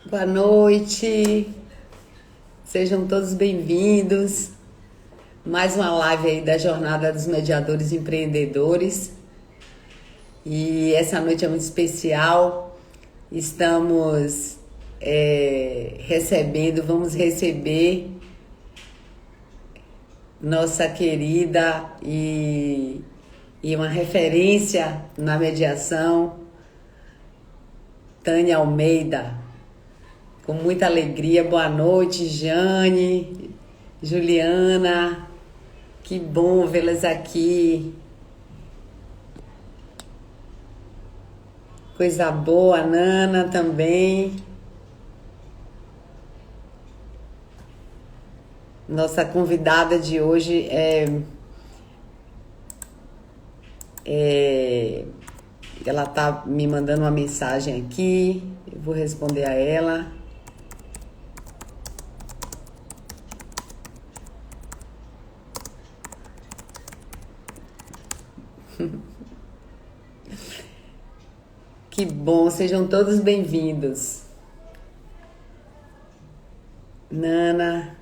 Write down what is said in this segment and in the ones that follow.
Boa noite, sejam todos bem-vindos. Mais uma live aí da Jornada dos Mediadores Empreendedores. E essa noite é muito especial. Estamos vamos receber nossa querida e uma referência na mediação, Tânia Almeida. Com muita alegria, boa noite, Jane, Juliana, que bom vê-las aqui. Coisa boa, Nana também. Nossa convidada de hoje ela tá me mandando uma mensagem aqui, eu vou responder a ela. Que bom, sejam todos bem-vindos. Nana,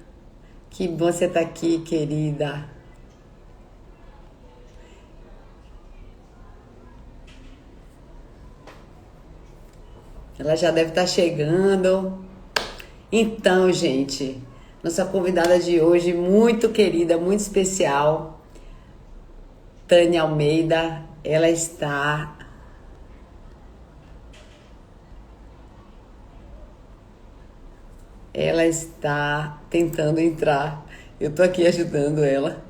que bom você estar aqui, querida. Ela já deve estar chegando. Então, gente, nossa convidada de hoje, muito querida, muito especial, Tânia Almeida, ela está tentando entrar. Eu tô aqui ajudando ela.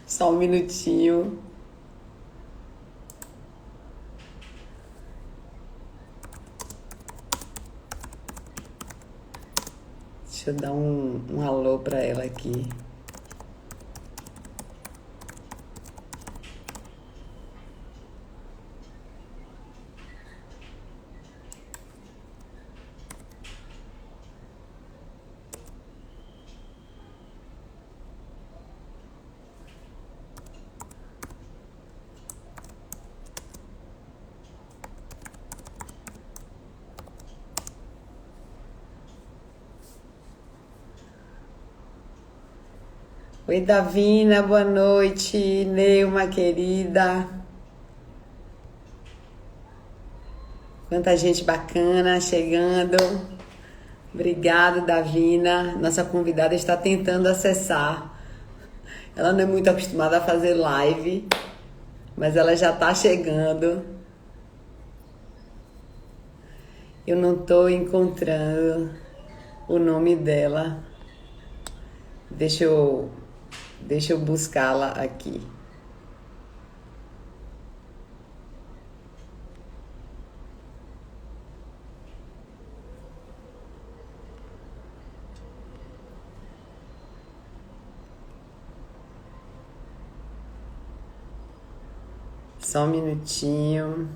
Só um minutinho. Deixa eu dar um alô para ela aqui. Oi, Davina, boa noite. Neuma, querida. Quanta gente bacana chegando. Obrigada, Davina. Nossa convidada está tentando acessar. Ela não é muito acostumada a fazer live, mas ela já está chegando. Eu não estou encontrando o nome dela. Deixa eu, deixa eu buscá-la aqui. Só um minutinho.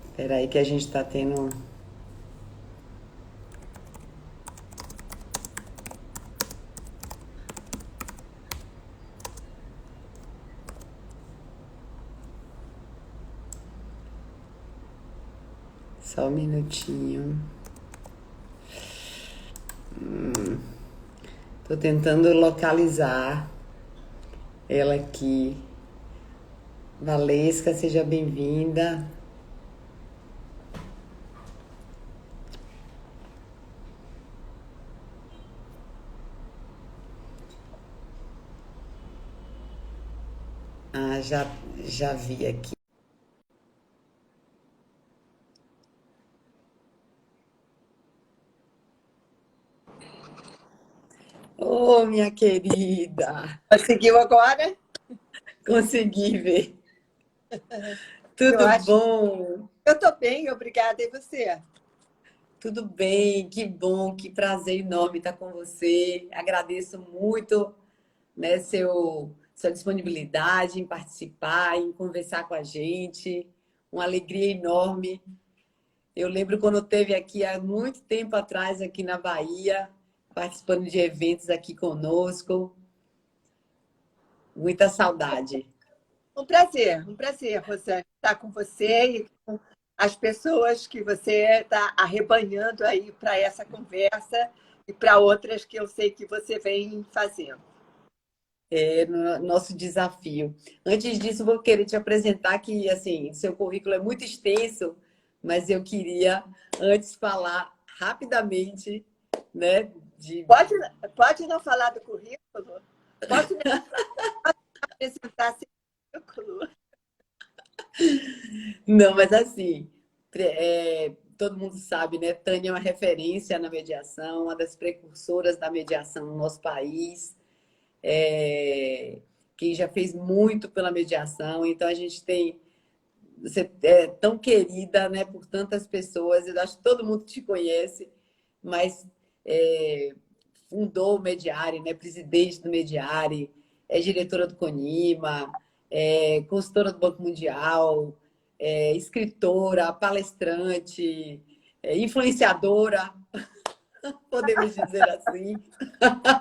Espera aí que a gente está tendo... Só um minutinho. Tô tentando localizar ela aqui. Valesca, seja bem-vinda. Ah, já vi aqui. Ô, minha querida, Conseguiu agora? consegui ver. Eu Tudo acho. bom? Eu tô bem, obrigada. E você? Tudo bem, que bom, que prazer enorme estar com você. Agradeço muito, né, seu sua disponibilidade em participar, em conversar com a gente. Uma alegria enorme. Eu lembro quando teve aqui há muito tempo atrás, aqui na Bahia, participando de eventos aqui conosco. Muita saudade. Um prazer, Rosane, estar com você e com as pessoas que você está arrebanhando aí para essa conversa e para outras que eu sei que você vem fazendo. É nosso desafio. Antes disso, vou querer te apresentar que, assim, seu currículo é muito extenso, mas eu queria antes falar rapidamente, né, de... Pode não falar do currículo? Posso me apresentar seu currículo? Não, mas assim, todo mundo sabe, né? Tânia é uma referência na mediação, uma das precursoras da mediação no nosso país, que já fez muito pela mediação. Então, a gente tem... Você é tão querida, né, por tantas pessoas. Eu acho que todo mundo te conhece, mas fundou o Mediare, né, presidente do Mediare, é diretora do CONIMA, consultora do Banco Mundial, escritora, palestrante, influenciadora, podemos dizer assim.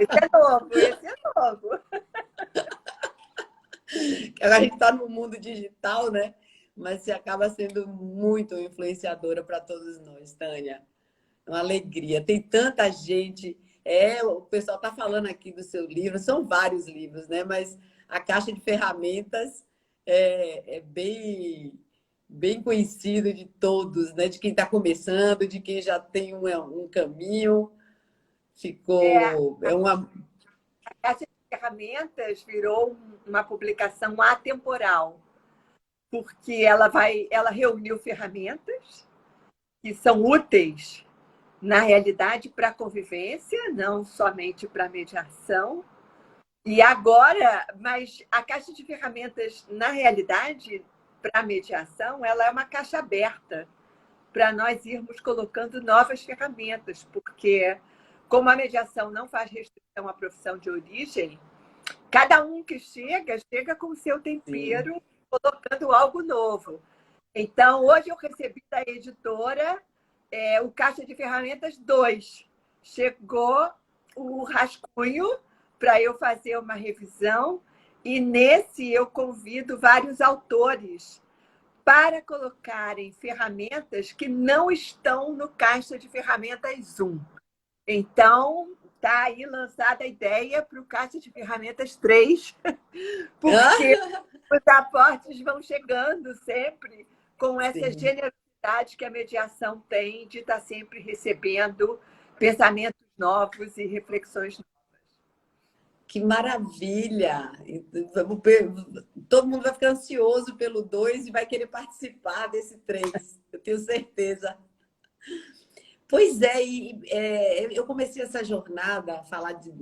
Esse é novo. A gente está no mundo digital, né? Mas você acaba sendo muito influenciadora para todos nós, Tânia. É uma alegria. Tem tanta gente. O pessoal está falando aqui do seu livro, são vários livros, né? Mas a caixa de ferramentas é bem conhecido de todos, né? De quem está começando, de quem já tem um caminho. Ficou. É uma. A Caixa de Ferramentas virou uma publicação atemporal, porque ela reuniu ferramentas que são úteis na realidade para a convivência, não somente para a mediação. E agora, mas a caixa de ferramentas, na realidade, para a mediação, ela é uma caixa aberta para nós irmos colocando novas ferramentas, porque como a mediação não faz restrição à profissão de origem, cada um que chega com o seu tempero, sim, colocando algo novo. Então, hoje eu recebi da editora o Caixa de Ferramentas 2. Chegou o rascunho para eu fazer uma revisão e nesse eu convido vários autores para colocarem ferramentas que não estão no Caixa de Ferramentas 1. Então, está aí lançada a ideia para o Caixa de Ferramentas 3, porque os aportes vão chegando sempre com essa Sim. generosidade que a mediação tem de estar sempre recebendo pensamentos novos e reflexões novas. Que maravilha! Todo mundo vai ficar ansioso pelo 2 e vai querer participar desse 3, eu tenho certeza. Pois eu comecei essa jornada, a falar de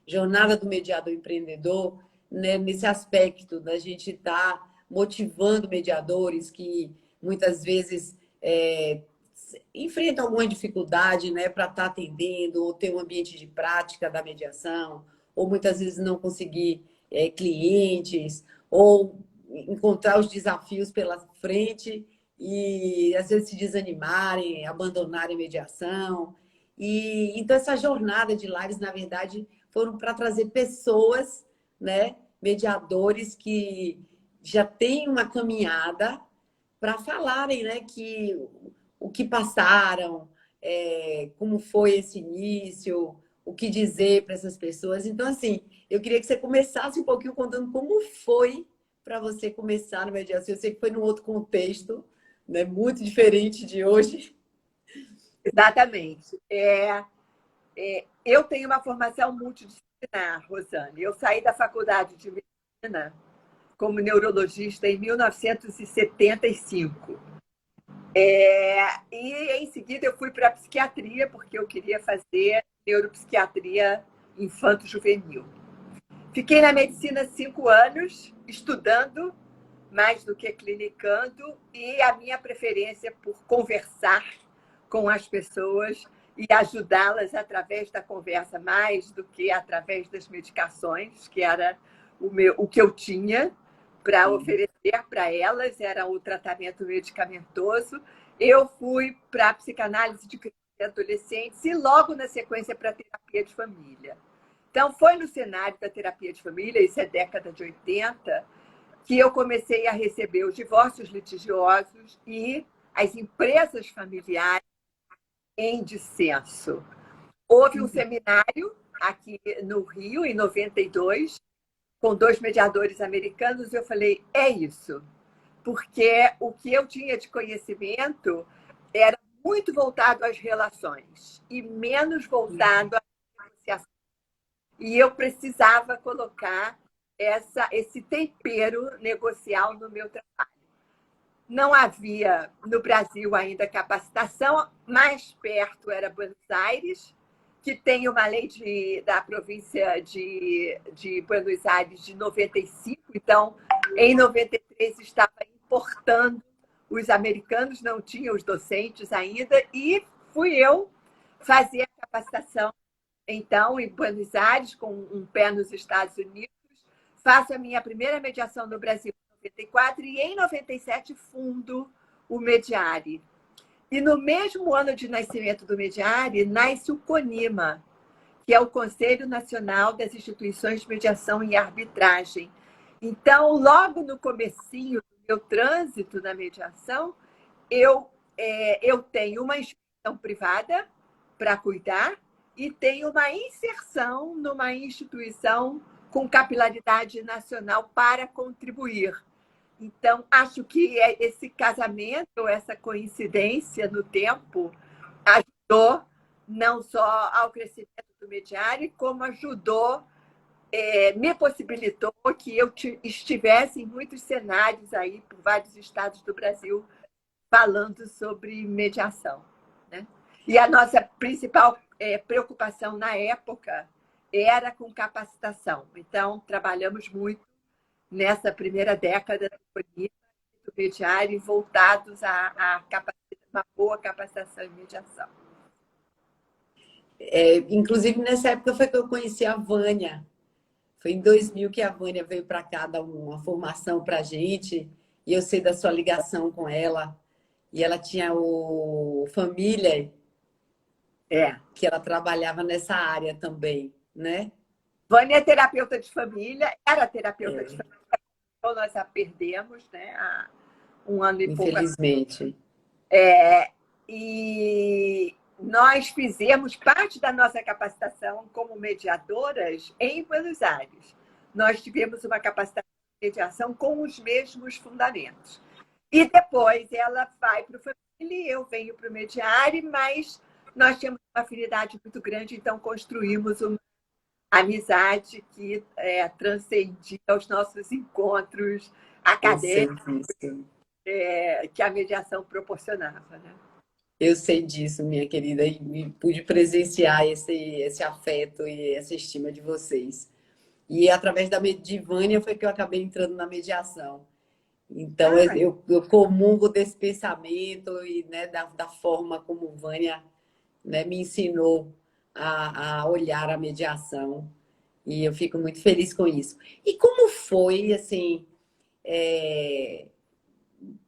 jornada do mediador empreendedor, né, nesse aspecto da gente estar motivando mediadores que muitas vezes enfrentam alguma dificuldade, né, para estar atendendo ou ter um ambiente de prática da mediação, ou muitas vezes não conseguir clientes, ou encontrar os desafios pela frente e às vezes se desanimarem, abandonarem a mediação. E então essa jornada de lives, na verdade, foram para trazer pessoas, né, mediadores que já têm uma caminhada para falarem, né, que o que passaram, como foi esse início, o que dizer para essas pessoas. Então, assim, eu queria que você começasse um pouquinho contando como foi para você começar no mediação. Eu sei que foi num outro contexto, né, muito diferente de hoje. Exatamente. Eu tenho uma formação multidisciplinar, Rosane. Eu saí da faculdade de medicina como neurologista em 1975. E em seguida eu fui para a psiquiatria, porque eu queria fazer neuropsiquiatria infanto-juvenil. Fiquei na medicina 5 anos, estudando mais do que clinicando, e a minha preferência por conversar com as pessoas e ajudá-las através da conversa, mais do que através das medicações, que era o que eu tinha para oferecer para elas, era o tratamento medicamentoso. Eu fui para a psicanálise de crianças e adolescentes e logo na sequência para a terapia de família. Então, foi no cenário da terapia de família, isso é década de 80, que eu comecei a receber os divórcios litigiosos e as empresas familiares em dissenso. Houve um seminário aqui no Rio, em 92, com 2 mediadores americanos, e eu falei, é isso. Porque o que eu tinha de conhecimento era muito voltado às relações e menos voltado à negociação. E eu precisava colocar esse tempero negocial no meu trabalho. Não havia no Brasil ainda capacitação, mais perto era Buenos Aires, que tem uma lei da província de Buenos Aires de 95, então, em 93 estava importando os americanos, não tinham os docentes ainda, e fui eu fazer a capacitação, então, em Buenos Aires, com um pé nos Estados Unidos, faço a minha primeira mediação no Brasil em 94 e em 97 fundo o Mediare. E no mesmo ano de nascimento do Mediare, nasce o CONIMA, que é o Conselho Nacional das Instituições de Mediação e Arbitragem. Então, logo no comecinho do meu trânsito na mediação, eu tenho uma instituição privada para cuidar e tenho uma inserção numa instituição com capilaridade nacional para contribuir. Então, acho que esse casamento, essa coincidência no tempo, ajudou não só ao crescimento do Mediare, como ajudou, me possibilitou que eu estivesse em muitos cenários aí, por vários estados do Brasil, falando sobre mediação, né? E a nossa principal preocupação na época era com capacitação. Então, trabalhamos muito nessa primeira década do Mediare, voltados a uma boa capacitação em mediação. Inclusive, nessa época foi que eu conheci a Vânia. Foi em 2000 que a Vânia veio para cá dar uma formação para a gente. E eu sei da sua ligação com ela. E ela tinha o Família, que ela trabalhava nessa área também, né? Vânia é terapeuta de família, era terapeuta de família, então nós a perdemos, né? Há um ano e pouco. Infelizmente. E nós fizemos parte da nossa capacitação como mediadoras em Buenos Aires. Nós tivemos uma capacitação de mediação com os mesmos fundamentos. E depois ela vai para o Família, eu venho para o Mediare, mas nós tínhamos uma afinidade muito grande, então construímos uma amizade que transcendia os nossos encontros acadêmicos que a mediação proporcionava, né? Eu sei disso, minha querida, e pude presenciar esse afeto e essa estima de vocês. E através da Medivânia foi que eu acabei entrando na mediação. Então, eu comungo desse pensamento e, né, da forma como Vânia, né, me ensinou a olhar a mediação. E eu fico muito feliz com isso. E como foi, assim,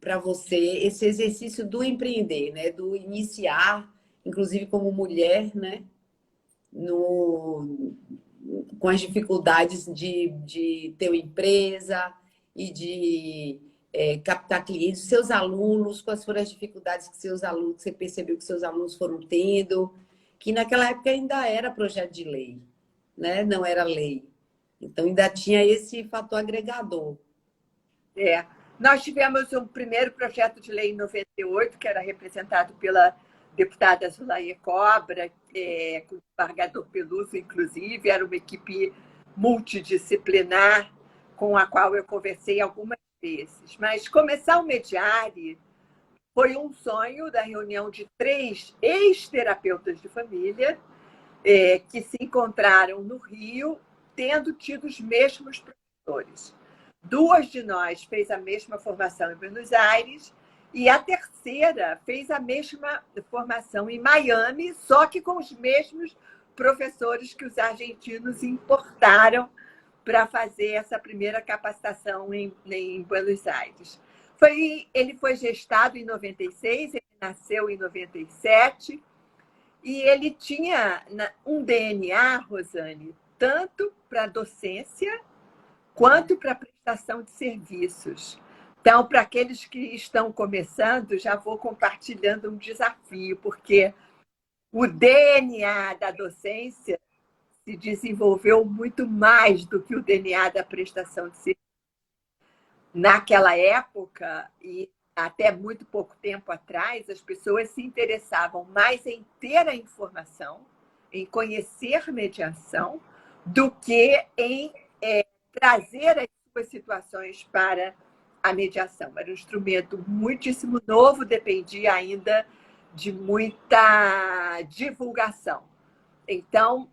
para você esse exercício do empreender, né? Do iniciar, inclusive como mulher, né? Com as dificuldades de ter uma empresa e de captar clientes, seus alunos, quais foram as dificuldades que você percebeu que seus alunos foram tendo, que naquela época ainda era projeto de lei, né? Não era lei. Então ainda tinha esse fator agregador. Nós tivemos um primeiro projeto de lei em 98, que era representado pela deputada Zulaye Cobra, com o desembargador Peluso, inclusive. Era uma equipe multidisciplinar com a qual eu conversei algumas vezes. Mas começar o Mediare foi um sonho da reunião de 3 ex-terapeutas de família que se encontraram no Rio, tendo tido os mesmos professores. 2 de nós fez a mesma formação em Buenos Aires e a terceira fez a mesma formação em Miami, só que com os mesmos professores que os argentinos importaram para fazer essa primeira capacitação em Buenos Aires. Ele foi gestado em 96, ele nasceu em 97, e ele tinha um DNA, Rosane, tanto para docência quanto para prestação de serviços. Então, para aqueles que estão começando, já vou compartilhando um desafio, porque o DNA da docência se desenvolveu muito mais do que o DNA da prestação de serviços. Naquela época, e até muito pouco tempo atrás, as pessoas se interessavam mais em ter a informação, em conhecer mediação, do que em trazer as suas situações para a mediação. Era um instrumento muitíssimo novo, dependia ainda de muita divulgação. Então,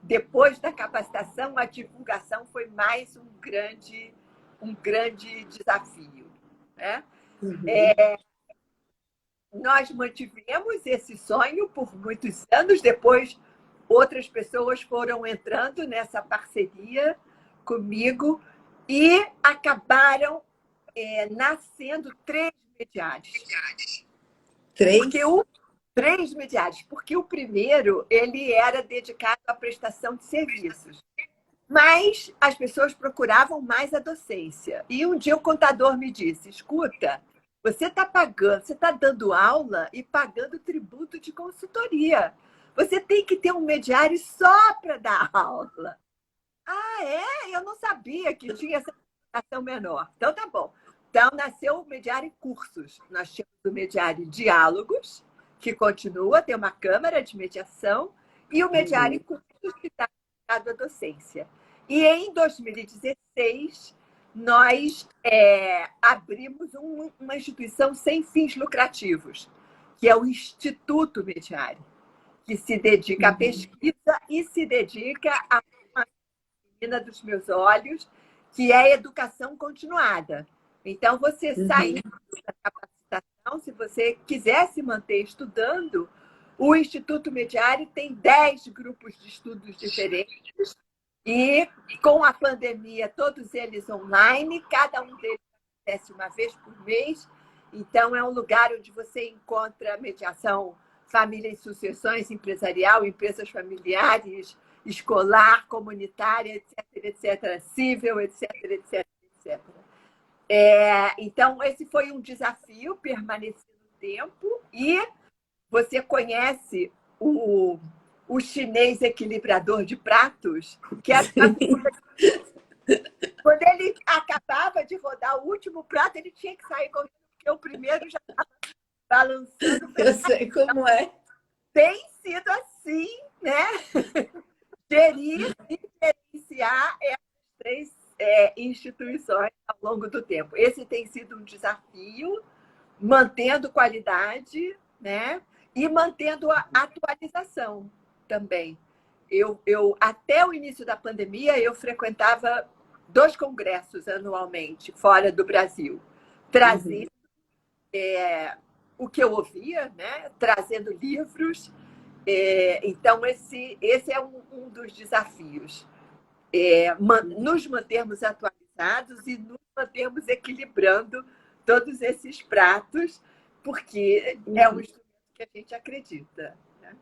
depois da capacitação, a divulgação foi mais um grande desafio, né? Nós mantivemos esse sonho por muitos anos, depois outras pessoas foram entrando nessa parceria comigo e acabaram nascendo 3 mediares. 3? Três mediares, porque o primeiro ele era dedicado à prestação de serviços. Mas as pessoas procuravam mais a docência. E um dia o contador me disse, escuta, você está pagando, você está dando aula e pagando tributo de consultoria. Você tem que ter um mediário só para dar aula. Ah, é? Eu não sabia que tinha essa ação menor. Então, tá bom. Então, nasceu o mediário em cursos. Nós tínhamos o mediário Diálogos, que continua, tem uma câmara de mediação, e o mediário em cursos, que está dedicado à docência. E em 2016, nós abrimos uma instituição sem fins lucrativos, que é o Instituto Mediário, que se dedica à pesquisa e se dedica à menina dos meus olhos, que é a educação continuada. Então, você saindo da capacitação, se você quiser se manter estudando, o Instituto Mediário tem 10 grupos de estudos diferentes e, com a pandemia, todos eles online, cada um deles acontece uma vez por mês. Então, é um lugar onde você encontra mediação família e sucessões, empresarial, empresas familiares, escolar, comunitária, etc., etc., civil, etc., etc., etc. Então, esse foi um desafio, permanecer no tempo. E você conhece o chinês equilibrador de pratos, que era quando ele acabava de rodar o último prato, ele tinha que sair correndo, porque o primeiro já estava balançando. Eu sei como é. Tem sido assim, né? Gerir e gerenciar essas 3 instituições ao longo do tempo. Esse tem sido um desafio, mantendo qualidade, né? E mantendo a atualização também. Até o início da pandemia, eu frequentava 2 congressos anualmente, fora do Brasil, trazendo o que eu ouvia, né? Trazendo livros. Então, esse é um dos desafios. Nos mantermos atualizados e nos mantermos equilibrando todos esses pratos, porque é um instrumento que a gente acredita. Né?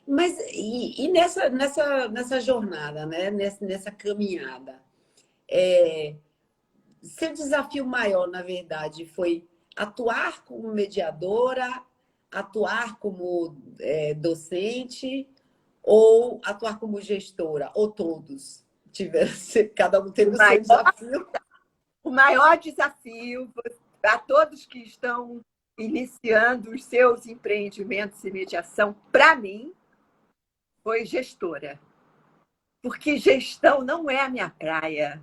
Mas e nessa jornada, né? Nessa caminhada, seu desafio maior, na verdade, foi atuar como mediadora, atuar como docente ou atuar como gestora? Ou todos tiveram, cada um teve o seu desafio? O maior desafio a todos que estão iniciando os seus empreendimentos e mediação, para mim, foi gestora. Porque gestão não é a minha praia.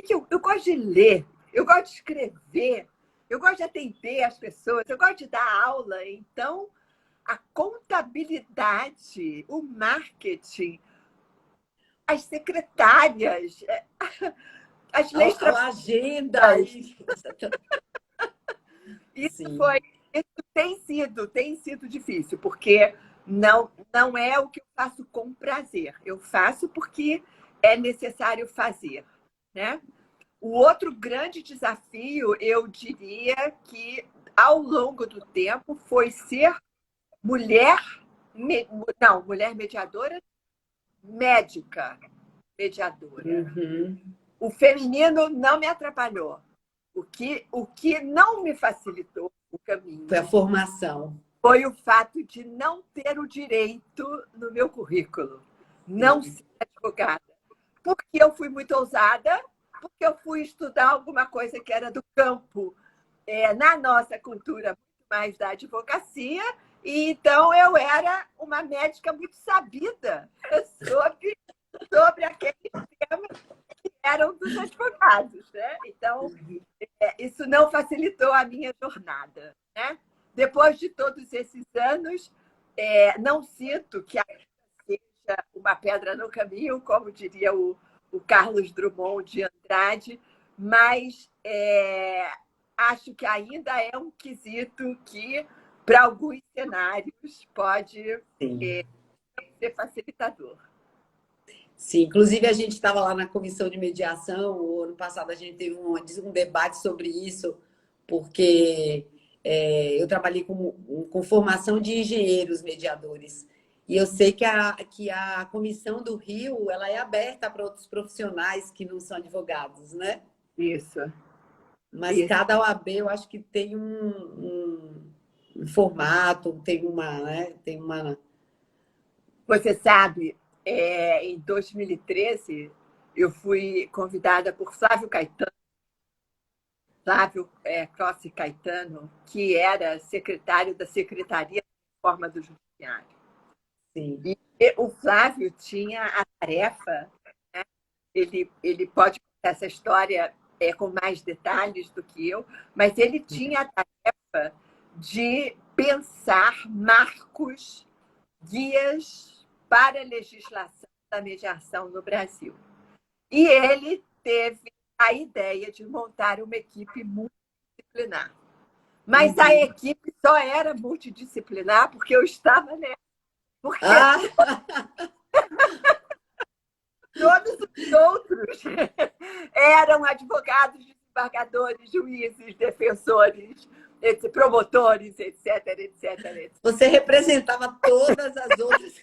Eu gosto de ler, eu gosto de escrever, eu gosto de atender as pessoas, eu gosto de dar aula. Então, a contabilidade, o marketing, as secretárias, as leis... A agenda. Isso tem sido difícil, porque não é o que eu faço com prazer. Eu faço porque é necessário fazer, né? O outro grande desafio, eu diria que, ao longo do tempo, foi ser mulher, não, mulher mediadora, médica mediadora. Uhum. O feminino não me atrapalhou. O que não me facilitou o Foi a caminho formação. foi o fato de não ter o direito no meu currículo, não Sim. ser advogada. Porque eu fui muito ousada, porque eu fui estudar alguma coisa que era do campo, na nossa cultura, muito mais da advocacia, e então eu era uma médica muito sabida sobre aqueles temas que eram dos advogados, né? Então, isso não facilitou a minha jornada, né? Depois de todos esses anos, não sinto que seja uma pedra no caminho, como diria o Carlos Drummond de Andrade, mas acho que ainda é um quesito que, para alguns cenários, pode Sim. ser facilitador. Sim, inclusive a gente estava lá na comissão de mediação, o ano passado a gente teve um debate sobre isso, porque eu trabalhei com formação de engenheiros mediadores. E eu sei que a comissão do Rio ela é aberta para outros profissionais que não são advogados, né? Isso, Mas isso. cada OAB eu acho que tem um formato, tem uma. Você sabe, em 2013, eu fui convidada por Flávio Caetano, Flávio Crossi Caetano, que era secretário da Secretaria de Reforma do Judiciário. Sim. E o Flávio tinha a tarefa, né? Ele pode contar essa história com mais detalhes do que eu, mas ele tinha a tarefa de pensar marcos, guias para a legislação da mediação no Brasil. E ele teve a ideia de montar uma equipe multidisciplinar. Mas a Uhum. equipe só era multidisciplinar porque eu estava nela. Porque Ah! todos os outros eram advogados, desembargadores, juízes, defensores, promotores, etc, etc, etc. Você representava todas as outras.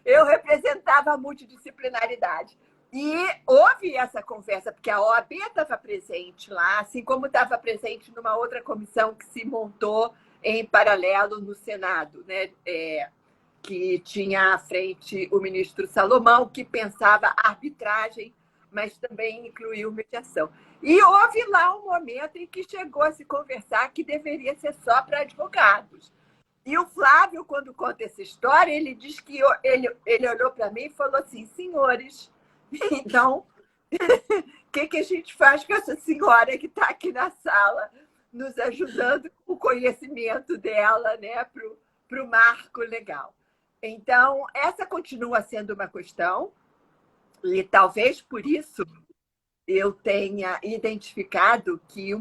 Eu representava a multidisciplinaridade. E houve essa conversa, porque a OAB estava presente lá, assim como estava presente numa outra comissão que se montou em paralelo no Senado, né? Que tinha à frente o ministro Salomão, que pensava arbitragem, mas também incluiu mediação. E houve lá um momento em que chegou a se conversar que deveria ser só para advogados. E o Flávio, quando conta essa história, ele diz que ele olhou para mim e falou assim: senhores, então, o que a gente faz com essa senhora que está aqui na sala, nos ajudando com o conhecimento dela, né, para o marco legal? Então, essa continua sendo uma questão, e talvez por isso eu tenha identificado que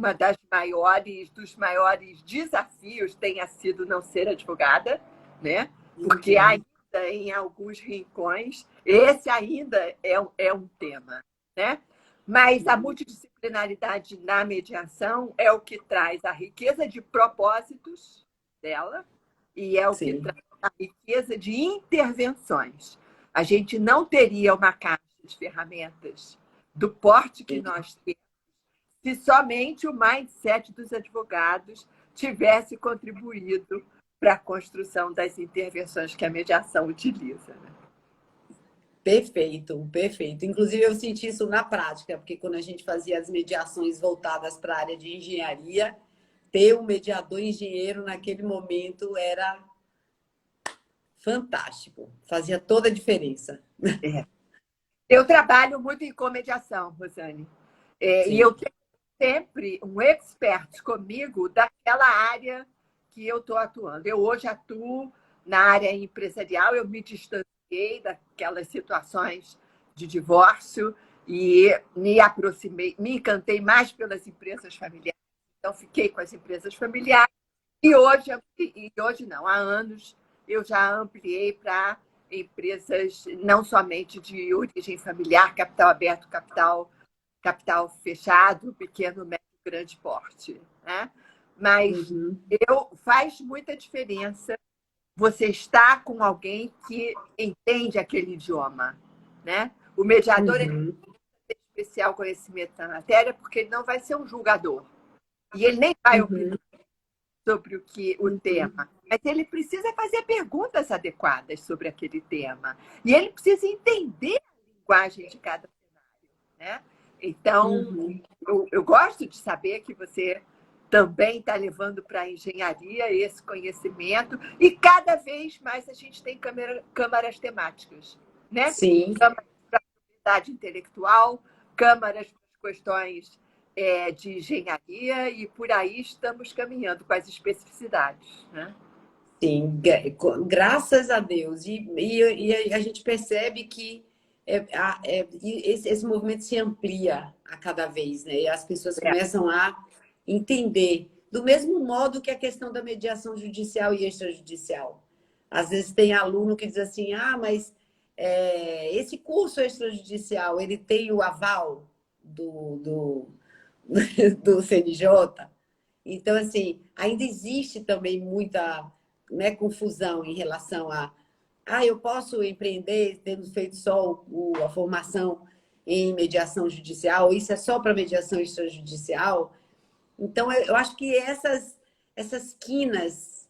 dos maiores desafios tenha sido não ser advogada, né? Porque ainda em alguns rincões, esse ainda é um tema, né? Mas a multidisciplinaridade na mediação é o que traz a riqueza de propósitos dela e é o que Sim, traz a riqueza de intervenções. A gente não teria uma caixa de ferramentas do porte que nós temos, se somente o mindset dos advogados tivesse contribuído para a construção das intervenções que a mediação utiliza. Né? perfeito, perfeito. Inclusive, eu senti isso na prática, porque quando a gente fazia as mediações voltadas para a área de engenharia, ter um mediador engenheiro naquele momento era fantástico, fazia toda a diferença. É. Eu trabalho muito em comediação, Rosane, e Sim, eu tenho sempre um expert comigo daquela área que eu estou atuando. Eu hoje atuo na área empresarial, eu me distanciei daquelas situações de divórcio e me aproximei, me encantei mais pelas empresas familiares. Então, fiquei com as empresas familiares e hoje não, há anos eu já ampliei para empresas não somente de origem familiar, capital aberto, capital fechado, pequeno, médio, grande porte, né? Mas Uhum, faz muita diferença você estar com alguém que entende aquele idioma, né? O mediador é uhum, especial conhecimento da matéria porque ele não vai ser um julgador e ele nem vai uhum, opinar sobre o uhum. tema, mas ele precisa fazer perguntas adequadas sobre aquele tema e ele precisa entender a linguagem de cada cenário, né? Então, Uhum. eu gosto de saber que você também está levando para a engenharia esse conhecimento e cada vez mais a gente tem câmaras temáticas, né? Sim, Câmaras para a propriedade intelectual, câmaras para as questões de engenharia e por aí estamos caminhando com as especificidades, né? sim, graças a Deus. E a gente percebe que esse movimento se amplia a cada vez, né? E as pessoas É, começam a entender, do mesmo modo que a questão da mediação judicial e extrajudicial. Às vezes tem aluno que diz assim, ah, mas esse curso extrajudicial, ele tem o aval do CNJ? Então, assim, ainda existe também muita, né, confusão em relação eu posso empreender tendo feito só a formação em mediação judicial, isso é só para mediação extrajudicial. Então, eu acho que essas quinas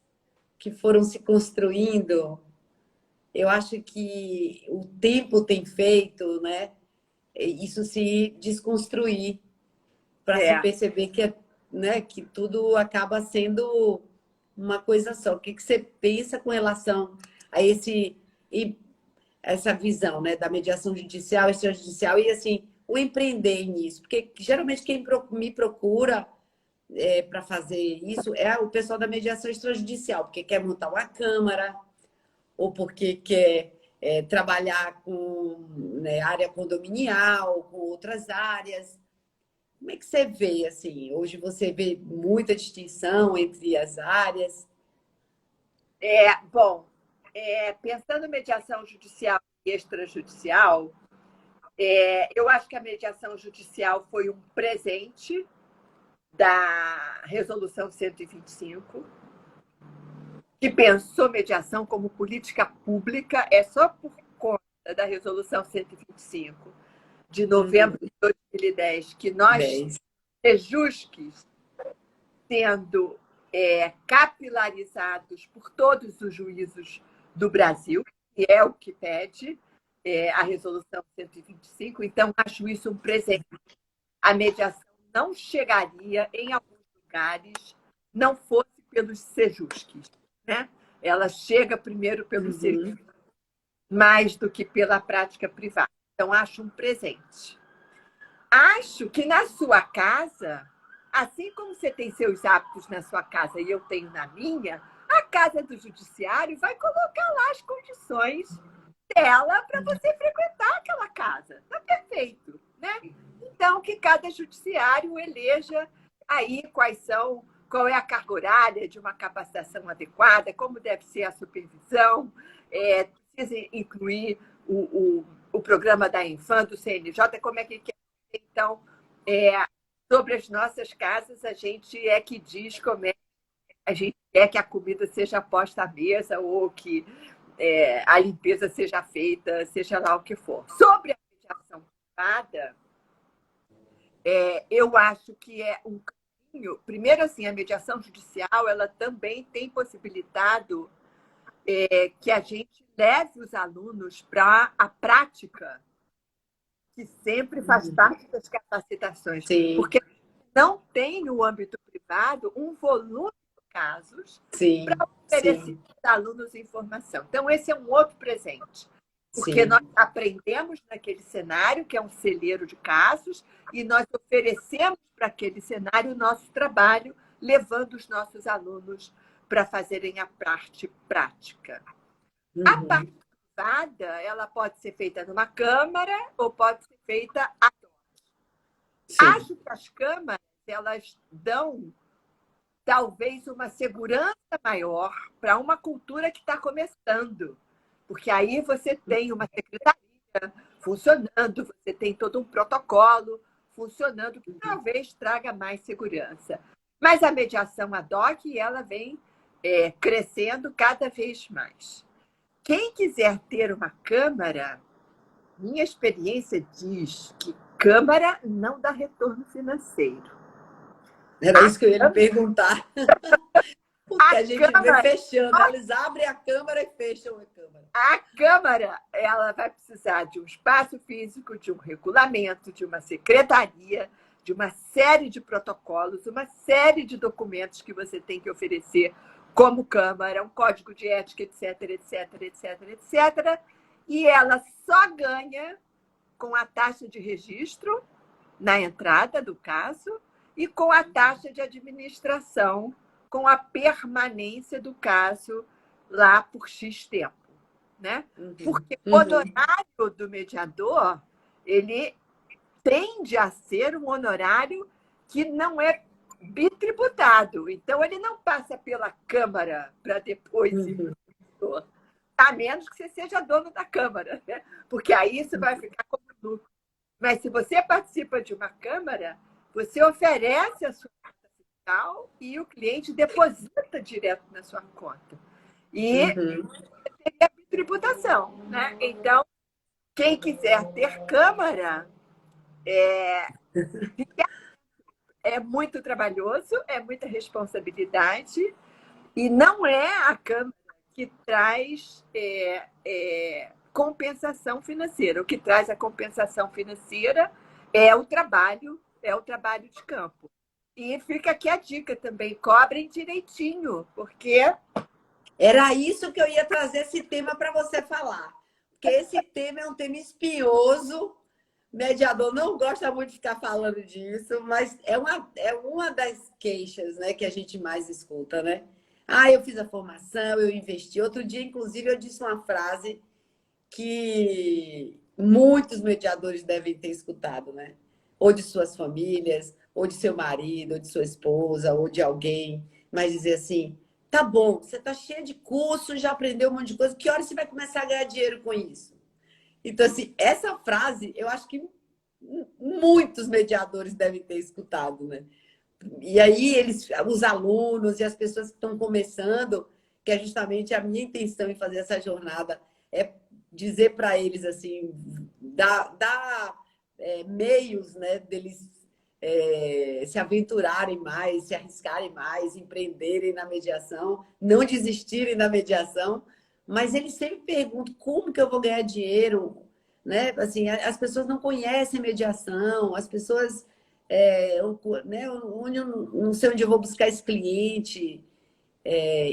que foram se construindo, eu acho que o tempo tem feito, né, isso se desconstruir para se é, perceber né, que tudo acaba sendo uma coisa só. O que você pensa com relação a essa visão, né, da mediação judicial, extrajudicial e assim o empreender nisso? Porque geralmente quem me procura para fazer isso é o pessoal da mediação extrajudicial, porque quer montar uma câmara ou porque quer trabalhar com, né, área condominial, com outras áreas. Como é que você vê, assim? Hoje você vê muita distinção entre as áreas. bom, pensando em mediação judicial e extrajudicial, eu acho que a mediação judicial foi um presente da Resolução 125, que pensou mediação como política pública, é só por conta da Resolução 125 de novembro de 2010 que nós, 10. sejusques, sendo capilarizados por todos os juízos do Brasil, que é o que pede a Resolução 125. Então, acho isso um presente. A mediação não chegaria em alguns lugares, não fosse pelos sejusques, né? Ela chega primeiro pelo Uhum. sejusque, mais do que pela prática privada. Então, acho um presente. Acho que na sua casa, assim como você tem seus hábitos na sua casa e eu tenho na minha, a casa do judiciário vai colocar lá as condições dela para você frequentar aquela casa. Está perfeito, né? Então, que cada judiciário eleja aí qual é a carga horária de uma capacitação adequada, como deve ser a supervisão, precisa incluir o programa da Infam, do CNJ, como é que quer. Então, sobre as nossas casas, a gente é que diz como é que a gente quer que a comida seja posta à mesa ou que a limpeza seja feita, seja lá o que for. Sobre a mediação privada, eu acho que é um caminho. Primeiro, assim, a mediação judicial ela também tem possibilitado que a gente leve os alunos para a prática, que sempre faz parte das capacitações, Sim, porque não tem no âmbito privado um volume de casos sim, para oferecer sim, aos alunos informação. Então, esse é um outro presente, porque nós sim. aprendemos naquele cenário, que é um celeiro de casos, e nós oferecemos para aquele cenário o nosso trabalho, levando os nossos alunos para fazerem a parte prática. A parte Uhum. privada, ela pode ser feita numa câmara ou pode ser feita. Sim. Acho que as câmaras elas dão talvez uma segurança maior para uma cultura que está começando. Porque aí você tem uma secretaria funcionando, você tem todo um protocolo funcionando, que talvez traga mais segurança. Mas a mediação ad hoc, ela vem crescendo cada vez mais. Quem quiser ter uma câmara, minha experiência diz que câmara não dá retorno financeiro. Era isso que eu ia lhe perguntar. Porque A a gente vê câmara, fechando, eles abrem a câmera e fecham a câmera. a câmara, ela vai precisar de um espaço físico, de um regulamento, de uma secretaria, de uma série de protocolos, uma série de documentos que você tem que oferecer como câmara, um código de ética, etc, etc, etc, etc. E ela só ganha com a taxa de registro na entrada do caso e com a taxa de administração, com a permanência do caso lá por X tempo, né? Porque o honorário do mediador, ele tende a ser um honorário que não é bitributado. Então, ele não passa pela Câmara para depois ir para o mediador, a menos que você seja dono da Câmara, né? Porque aí isso vai ficar como lucro. Mas se você participa de uma Câmara, você oferece a sua conta fiscal e o cliente deposita direto na sua conta. E tem a tributação, né? Então, quem quiser ter Câmara é muito trabalhoso, é muita responsabilidade e não é a Câmara que traz compensação financeira. O que traz a compensação financeira é o trabalho de campo. E fica aqui a dica também, cobrem direitinho, porque... Era isso que eu ia trazer esse tema para você falar. Porque esse tema é um tema espinhoso. O mediador não gosta muito de ficar falando disso, mas é uma das queixas, né, que a gente mais escuta, né? Ah, eu fiz a formação, eu investi. Outro dia, inclusive, eu disse uma frase que muitos mediadores devem ter escutado, né? Ou de suas famílias, ou de seu marido, ou de sua esposa, ou de alguém, mas dizer assim: tá bom, você tá cheia de curso, já aprendeu um monte de coisa, que hora você vai começar a ganhar dinheiro com isso? Então, assim, essa frase, eu acho que muitos mediadores devem ter escutado, né? E aí, os alunos e as pessoas que estão começando, que é justamente a minha intenção em fazer essa jornada, é dizer para eles, assim, dar meios, né, deles se aventurarem mais, se arriscarem mais, empreenderem na mediação, não desistirem da mediação, mas eles sempre perguntam como que eu vou ganhar dinheiro, né? Assim, as pessoas não conhecem mediação, as pessoas, né? Onde eu não sei onde eu vou buscar esse cliente,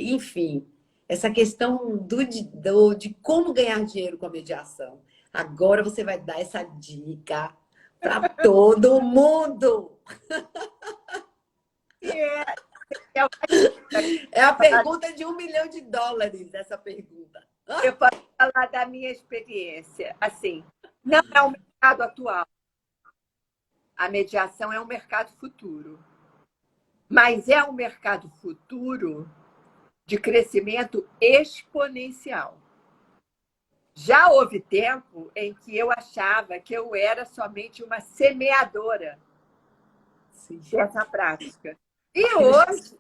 enfim, essa questão de como ganhar dinheiro com a mediação. Agora você vai dar essa dica para todo mundo. É a pergunta de $1 milhão, essa pergunta. Eu posso falar da minha experiência. Assim, não é o mercado atual. A mediação é um mercado futuro. Mas é um mercado futuro de crescimento exponencial. Já houve tempo em que eu achava que eu era somente uma semeadora dessa prática. E hoje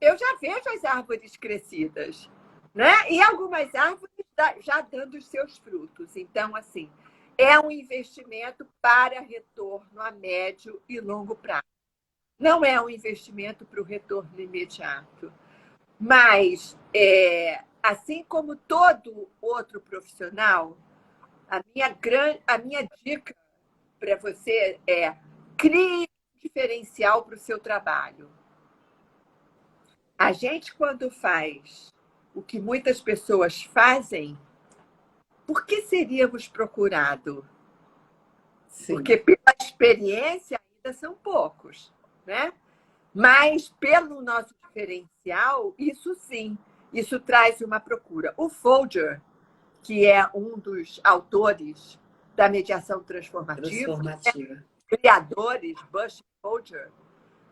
eu já vejo as árvores crescidas, né? E algumas árvores já dando os seus frutos. Então, assim, é um investimento para retorno a médio e longo prazo. Não é um investimento para o retorno imediato. Mas, assim como todo outro profissional, a minha dica para você é: crie um diferencial para o seu trabalho. A gente, quando faz o que muitas pessoas fazem, por que seríamos procurados? Porque pela experiência ainda são poucos, né? Mas pelo nosso diferencial, isso sim, isso traz uma procura. O Folger, que é um dos autores da mediação transformativa. Criadores, Bush e Folger,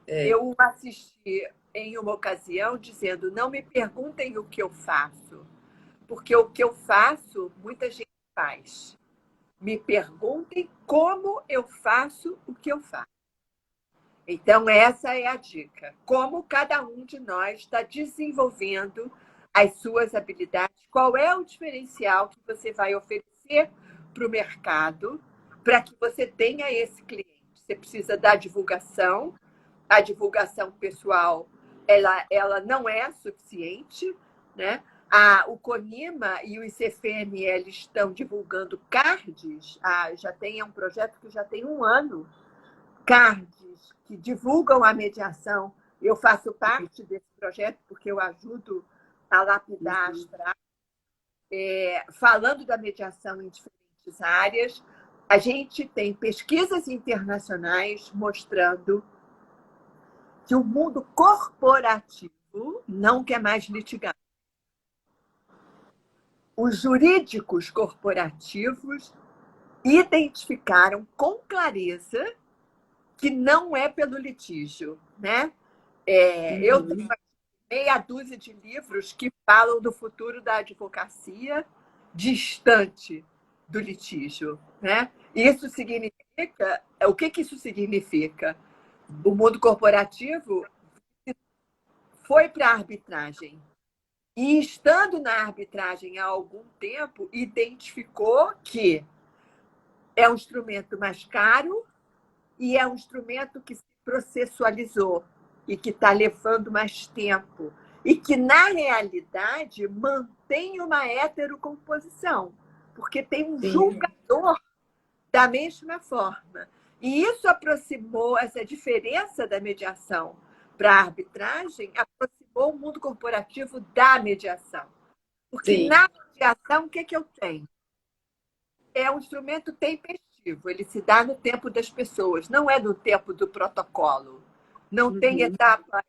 eu assisti em uma ocasião dizendo: não me perguntem o que eu faço, porque o que eu faço, muita gente faz. Me perguntem como eu faço o que eu faço. Então, essa é a dica. Como cada um de nós está desenvolvendo as suas habilidades, qual é o diferencial que você vai oferecer para o mercado para que você tenha esse cliente. Você precisa da divulgação. A divulgação pessoal ela não é suficiente, né? O CONIMA e o ICFML estão divulgando cards. Já tem um projeto que já tem um ano, cards que divulgam a mediação. Eu faço parte desse projeto porque eu ajudo a lapidar as práticas, falando da mediação em diferentes áreas. A gente tem pesquisas internacionais mostrando que o mundo corporativo não quer mais litigar. Os jurídicos corporativos identificaram com clareza que não é pelo litígio, né? Eu tenho meia dúzia de livros que falam do futuro da advocacia distante do litígio, né? Isso significa, o que isso significa? O mundo corporativo foi para a arbitragem. E, estando na arbitragem há algum tempo, identificou que é um instrumento mais caro e é um instrumento que se processualizou e que está levando mais tempo. E que, na realidade, mantém uma heterocomposição, porque tem um julgador da mesma forma. E isso aproximou, essa diferença da mediação para a arbitragem, aproximou o mundo corporativo da mediação. Porque na mediação, o que eu tenho? É um instrumento tempestivo, ele se dá no tempo das pessoas, não é no tempo do protocolo. Não tem etapa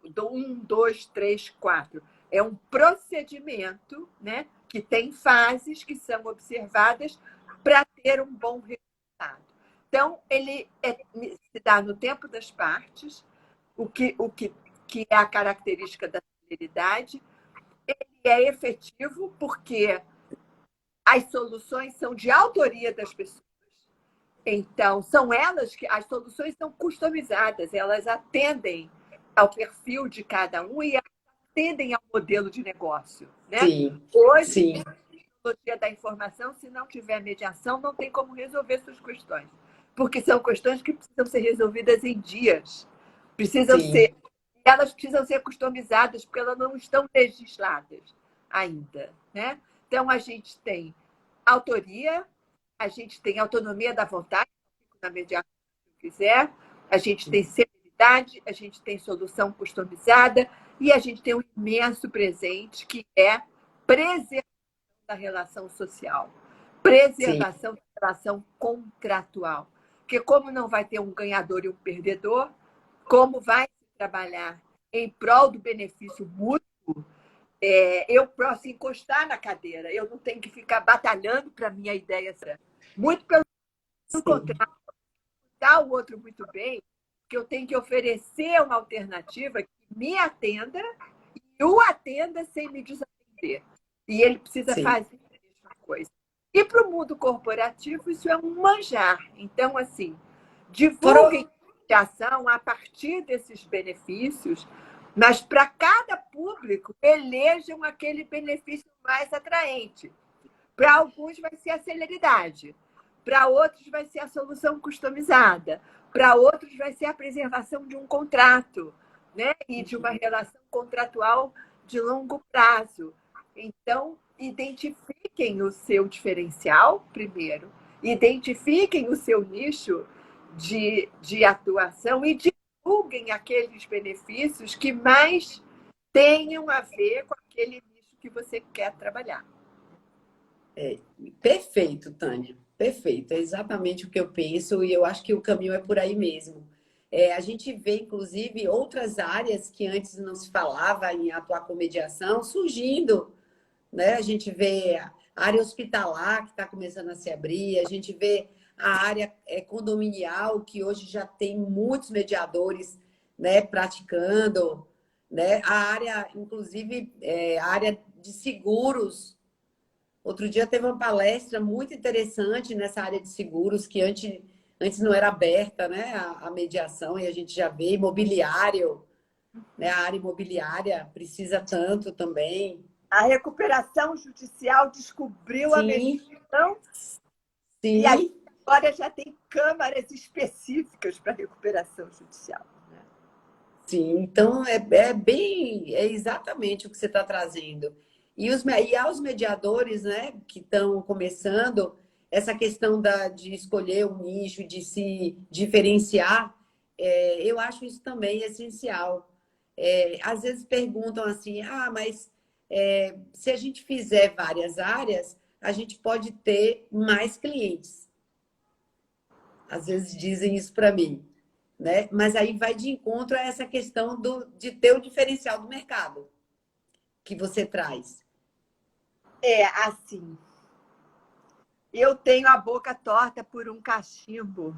do 1, 2, 3, 4. É um procedimento, né, que tem fases que são observadas para ter um bom resultado. Então, ele se dá no tempo das partes, o que é a característica da celeridade. Ele é efetivo porque as soluções são de autoria das pessoas. Então, são elas que as soluções são customizadas, elas atendem ao perfil de cada um e atendem ao modelo de negócio, né? Hoje, a tecnologia da informação, se não tiver mediação, não tem como resolver suas questões, porque são questões que precisam ser resolvidas em dias. Elas precisam ser customizadas, porque elas não estão legisladas ainda, né? Então, a gente tem autoria, a gente tem autonomia da vontade, na mediação, se quiser, a gente tem celeridade, a gente tem solução customizada e a gente tem um imenso presente que é preservação da relação social, preservação da relação contratual. Porque como não vai ter um ganhador e um perdedor, como vai se trabalhar em prol do benefício mútuo, eu posso encostar na cadeira, eu não tenho que ficar batalhando para a minha ideia ser. Muito pelo contrário, escutar o outro muito bem, que eu tenho que oferecer uma alternativa que me atenda e o atenda sem me desatender. E ele precisa fazer a mesma coisa. E para o mundo corporativo, isso é um manjar. Então, assim, divulguem a ação a partir desses benefícios, mas para cada público, elejam aquele benefício mais atraente. Para alguns vai ser a celeridade, para outros vai ser a solução customizada, para outros vai ser a preservação de um contrato, né? E de uma relação contratual de longo prazo. Então, identifiquem o seu diferencial primeiro, identifiquem o seu nicho de atuação e divulguem aqueles benefícios que mais tenham a ver com aquele nicho que você quer trabalhar. Perfeito, Tânia. Perfeito. É exatamente o que eu penso e eu acho que o caminho é por aí mesmo. A gente vê, inclusive, outras áreas que antes não se falava em atuar com mediação surgindo, né? A gente vê a área hospitalar que está começando a se abrir, a gente vê a área condominial, que hoje já tem muitos mediadores, né, praticando, né? A área, inclusive, a área de seguros, Outro dia teve uma palestra muito interessante nessa área de seguros, que antes não era aberta, né, a mediação, e a gente já vê imobiliário, né, a área imobiliária precisa tanto também. A recuperação judicial descobriu a Sim, mediação e aí sim, agora já tem câmaras específicas para recuperação judicial. Né? sim. Então, é exatamente o que você está trazendo. E aos mediadores, né, que estão começando, essa questão de escolher um nicho, de se diferenciar, eu acho isso também essencial. Às vezes perguntam assim, mas se a gente fizer várias áreas, a gente pode ter mais clientes. Às vezes dizem isso para mim, né? Mas aí vai de encontro a essa questão de ter o diferencial do mercado que você traz. É, assim, eu tenho a boca torta por um cachimbo,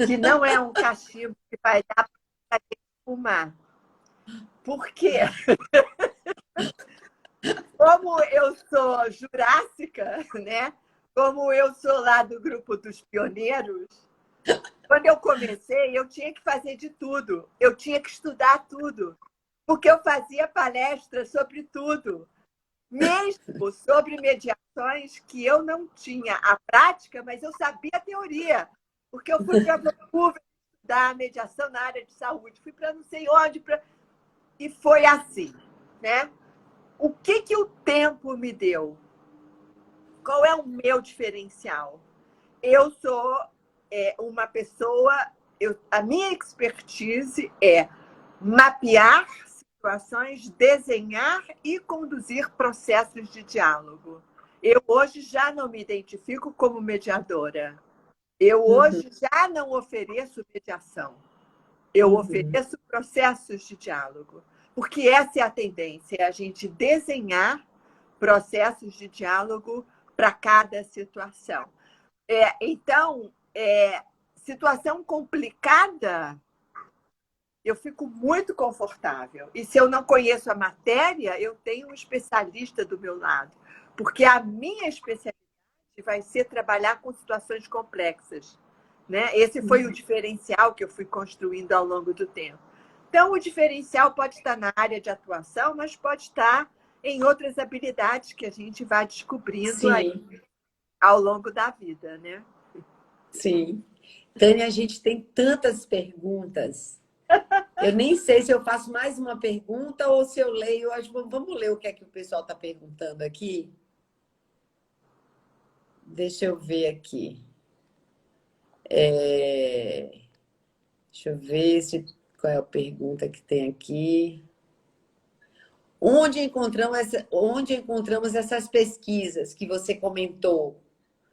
que não é um cachimbo que vai dar para fumar. Por quê? Como eu sou jurássica, né? Como eu sou lá do grupo dos pioneiros, quando eu comecei, eu tinha que fazer de tudo. Eu tinha que estudar tudo. Porque eu fazia palestras sobre tudo. Mesmo sobre mediações que eu não tinha a prática, mas eu sabia a teoria. Porque eu fui para Vancouver estudar mediação na área de saúde. Fui para não sei onde. E foi assim, né? O que o tempo me deu? Qual é o meu diferencial? Eu sou uma pessoa, a minha expertise é mapear situações, desenhar e conduzir processos de diálogo. Eu hoje já não me identifico como mediadora. Eu Uhum, hoje já não ofereço mediação. Eu uhum, ofereço processos de diálogo. Porque essa é a tendência, é a gente desenhar processos de diálogo para cada situação. Então, situação complicada, eu fico muito confortável. E se eu não conheço a matéria, eu tenho um especialista do meu lado. Porque a minha especialidade vai ser trabalhar com situações complexas. Né? Esse foi o diferencial que eu fui construindo ao longo do tempo. Então, o diferencial pode estar na área de atuação, mas pode estar em outras habilidades que a gente vai descobrindo aí sim, ao longo da vida, né? sim. Tânia, a gente tem tantas perguntas. Eu nem sei se eu faço mais uma pergunta ou se eu leio. Vamos ler o que é que o pessoal está perguntando aqui. Deixa eu ver aqui. Deixa eu ver qual é a pergunta que tem aqui. Onde encontramos essas pesquisas que você comentou?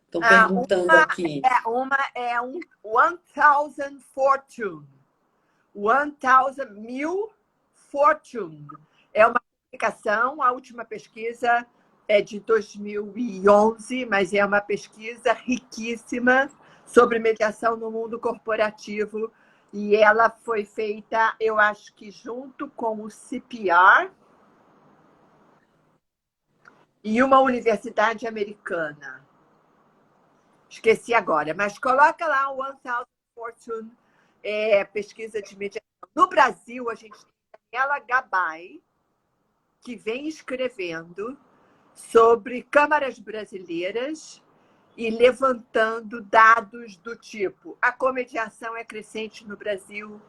Estão Ah, perguntando aqui. uma é um 1000 Fortune. 1000 Fortune. É uma publicação, a última pesquisa é de 2011, mas é uma pesquisa riquíssima sobre mediação no mundo corporativo. E ela foi feita, eu acho que junto com o CPR e uma universidade americana. Esqueci agora, mas coloca lá o 1000 Fortune, pesquisa de mediação. No Brasil, a gente tem a Daniela Gabay, que vem escrevendo sobre câmaras brasileiras e levantando dados do tipo: a comediação é crescente no Brasil,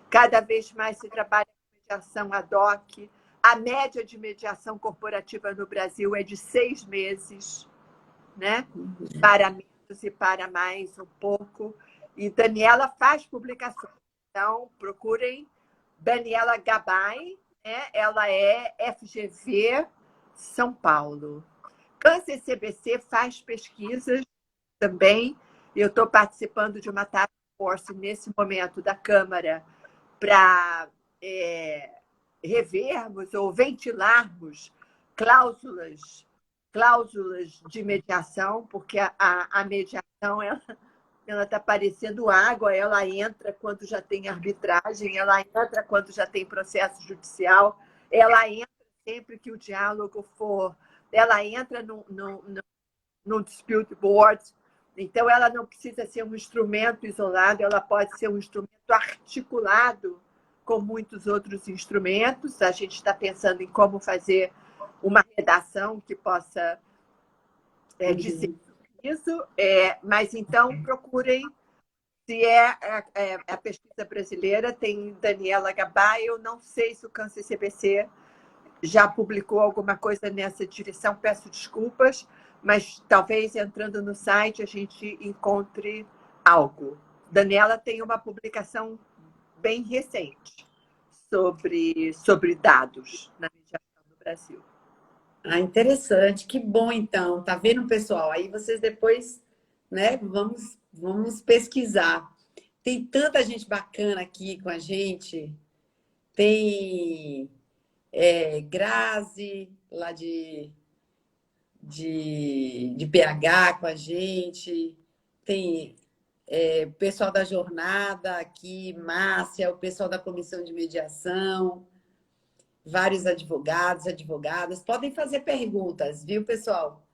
cada vez mais se trabalha com mediação ad hoc, a média de mediação corporativa no Brasil é de 6 meses, né? Para menos e para mais um pouco. E Daniela faz publicações. Então, procurem Daniela Gabay, né? Ela é FGV São Paulo. Câncer CBC faz pesquisas também. Eu estou participando de uma task force nesse momento da Câmara para revermos ou ventilarmos cláusulas de mediação, porque a mediação ela está parecendo água, ela entra quando já tem arbitragem, ela entra quando já tem processo judicial, ela entra sempre que o diálogo for ela entra no dispute board, então ela não precisa ser um instrumento isolado, ela pode ser um instrumento articulado com muitos outros instrumentos. A gente está pensando em como fazer uma redação que possa dizer isso, mas então procurem, se a pesquisa brasileira, tem Daniela Gabay, eu não sei se o Câncer CBC já publicou alguma coisa nessa direção, peço desculpas, mas talvez entrando no site a gente encontre algo. Daniela tem uma publicação bem recente sobre dados na mediação no Brasil. Ah, interessante, que bom então. Tá vendo, pessoal? Aí vocês depois, né, vamos pesquisar. Tem tanta gente bacana aqui com a gente. Tem Grazi, lá de PH com a gente. Tem o pessoal da jornada aqui, Márcia, o pessoal da comissão de mediação, vários advogados, advogadas. Podem fazer perguntas, viu, pessoal?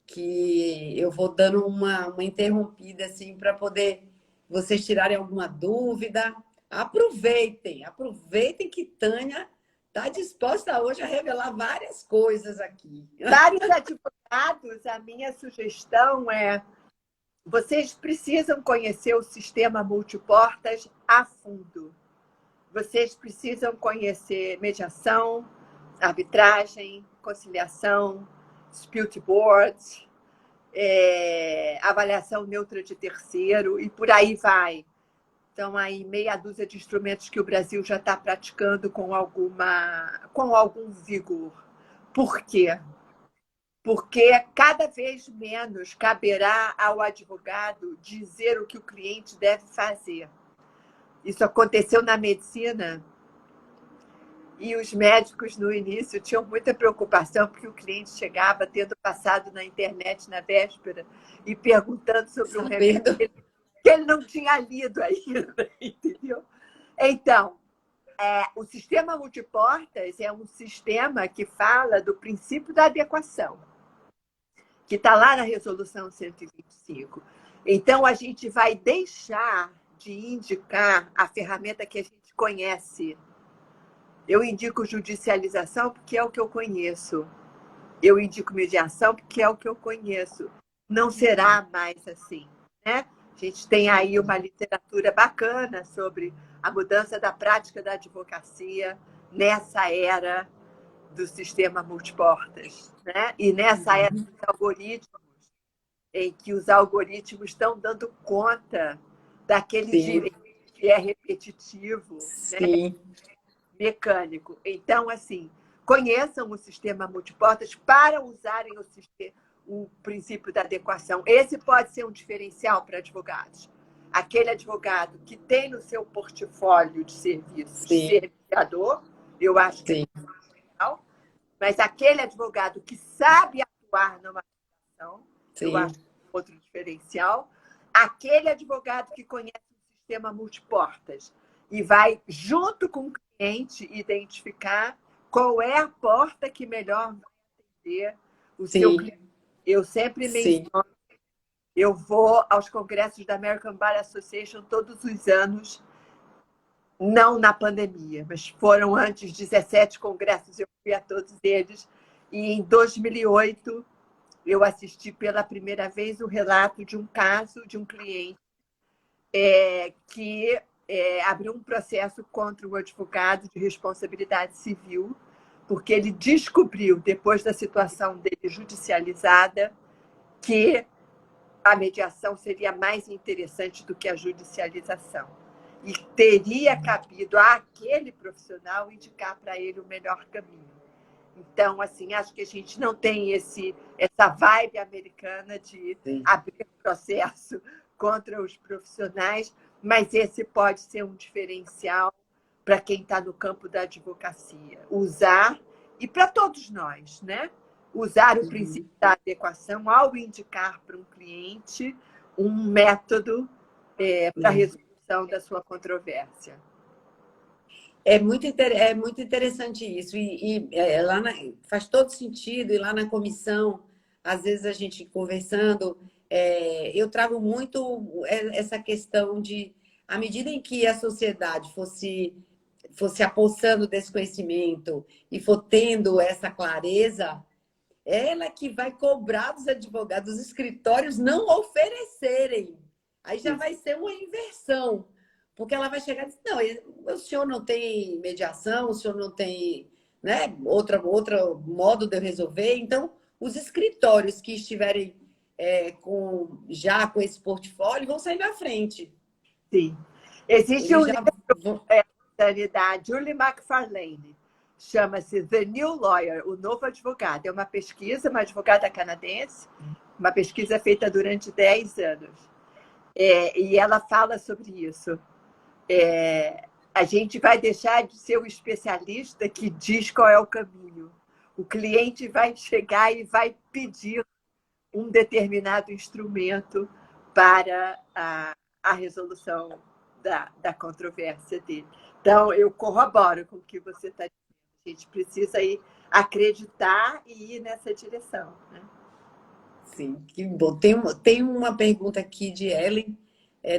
Que eu vou dando uma interrompida assim para poder vocês tirarem alguma dúvida. Aproveitem que Tânia está disposta hoje a revelar várias coisas aqui. Vários advogados, a minha sugestão vocês precisam conhecer o sistema multiportas a fundo. Vocês precisam conhecer mediação, arbitragem, conciliação, dispute board, avaliação neutra de terceiro e por aí vai. Então, aí meia dúzia de instrumentos que o Brasil já está praticando com algum vigor. Por quê? Porque cada vez menos caberá ao advogado dizer o que o cliente deve fazer. Isso aconteceu na medicina e os médicos, no início, tinham muita preocupação porque o cliente chegava tendo passado na internet na véspera e perguntando sobre um remédio que ele não tinha lido ainda, entendeu? Então, o sistema multiportas é um sistema que fala do princípio da adequação, que está lá na resolução 125. Então, a gente vai deixar de indicar a ferramenta que a gente conhece. Eu indico judicialização porque é o que eu conheço. Eu indico mediação porque é o que eu conheço. Não será mais assim, né? A gente tem aí uma literatura bacana sobre a mudança da prática da advocacia nessa era do sistema multiportas, né? E nessa era dos algoritmos, em que os algoritmos estão dando conta daquele direito que é repetitivo, né? Mecânico. Então, assim, conheçam o sistema multiportas para usarem o princípio da adequação. Esse pode ser um diferencial para advogados. Aquele advogado que tem no seu portfólio de serviços ser mediador, eu acho que é legal, mas aquele advogado que sabe atuar numa mediação, eu acho que é outro diferencial. Aquele advogado que conhece o sistema multiportas e vai, junto com o cliente, identificar qual é a porta que melhor vai atender o seu cliente. Eu sempre menciono, eu vou aos congressos da American Bar Association todos os anos, não na pandemia, mas foram antes 17 congressos, eu fui a todos eles, e em 2008 eu assisti pela primeira vez o relato de um caso de um cliente que abriu um processo contra o advogado de responsabilidade civil, porque ele descobriu, depois da situação dele judicializada, que a mediação seria mais interessante do que a judicialização. E teria cabido àquele profissional indicar para ele o melhor caminho. Então, assim, acho que a gente não tem essa vibe americana de abrir processo contra os profissionais, mas esse pode ser um diferencial para quem está no campo da advocacia. Usar, e para todos nós, né? Usar o princípio da adequação ao indicar para um cliente um método para a resolução da sua controvérsia. É muito interessante isso. Faz todo sentido, e lá na comissão, às vezes a gente conversando, eu trago muito essa questão de, à medida em que a sociedade fosse apossando desse conhecimento e for tendo essa clareza, ela que vai cobrar dos advogados, dos escritórios não oferecerem. Aí já vai ser uma inversão, porque ela vai chegar e dizer, não, o senhor não tem mediação, o senhor não tem, né, outro modo de eu resolver. Então, os escritórios que estiverem já com esse portfólio vão sair na frente. Sim. Existe um Eles já livro vão... da Julie McFarlane, chama-se The New Lawyer, o novo advogado. É uma pesquisa, uma advogada canadense, uma pesquisa feita durante 10 anos. E ela fala sobre isso. A gente vai deixar de ser o especialista que diz qual é o caminho. O cliente vai chegar e vai pedir um determinado instrumento para a resolução da controvérsia dele. Então, eu corroboro com o que você está dizendo. A gente precisa ir acreditar e ir nessa direção. Né? Sim, que bom. Tem uma pergunta aqui de Ellen,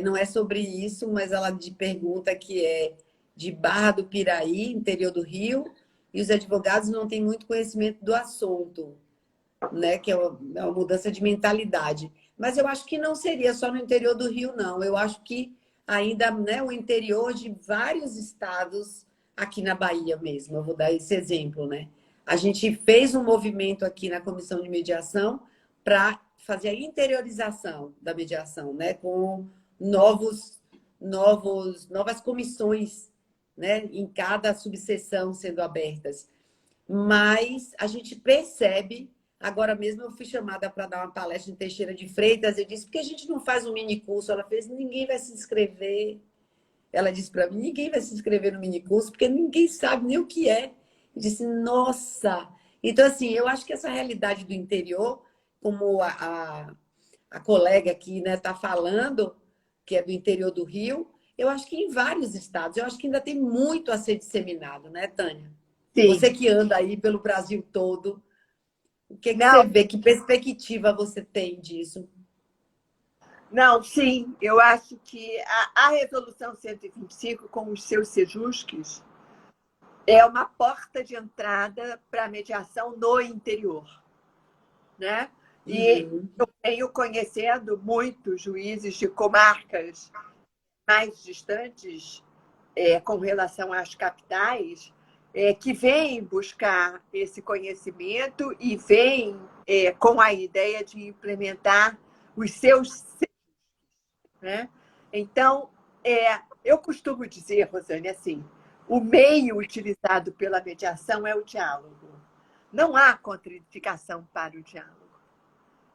não é sobre isso, mas ela pergunta que é de Barra do Piraí, interior do Rio, e os advogados não têm muito conhecimento do assunto, né? Que é uma mudança de mentalidade. Mas eu acho que não seria só no interior do Rio, não. Eu acho que ainda, né, o interior de vários estados aqui na Bahia mesmo. Eu vou dar esse exemplo, né? A gente fez um movimento aqui na comissão de mediação para fazer a interiorização da mediação, né? Com novas comissões, né? Em cada subseção sendo abertas. Mas a gente percebe, agora mesmo eu fui chamada para dar uma palestra em Teixeira de Freitas, eu disse, por que a gente não faz um mini curso? Ela fez, ninguém vai se inscrever. Ela disse para mim, ninguém vai se inscrever no mini curso, porque ninguém sabe nem o que é. Eu disse, nossa! Então, assim, eu acho que essa realidade do interior, como a colega aqui está falando, que é do interior do Rio, eu acho que em vários estados, eu acho que ainda tem muito a ser disseminado, né, Tânia? Sim. Você que anda aí pelo Brasil todo, o que Não, você vê? Que perspectiva você tem disso? não, sim, eu acho que a Resolução 125, com os seus sejusques, é uma porta de entrada para a mediação no interior. Né? E Uhum. eu venho conhecendo muitos juízes de comarcas mais distantes, com relação às capitais, que vêm buscar esse conhecimento e vêm com a ideia de implementar os seus. Né? Então, eu costumo dizer, Rosane, assim, o meio utilizado pela mediação é o diálogo. Não há contraindicação para o diálogo.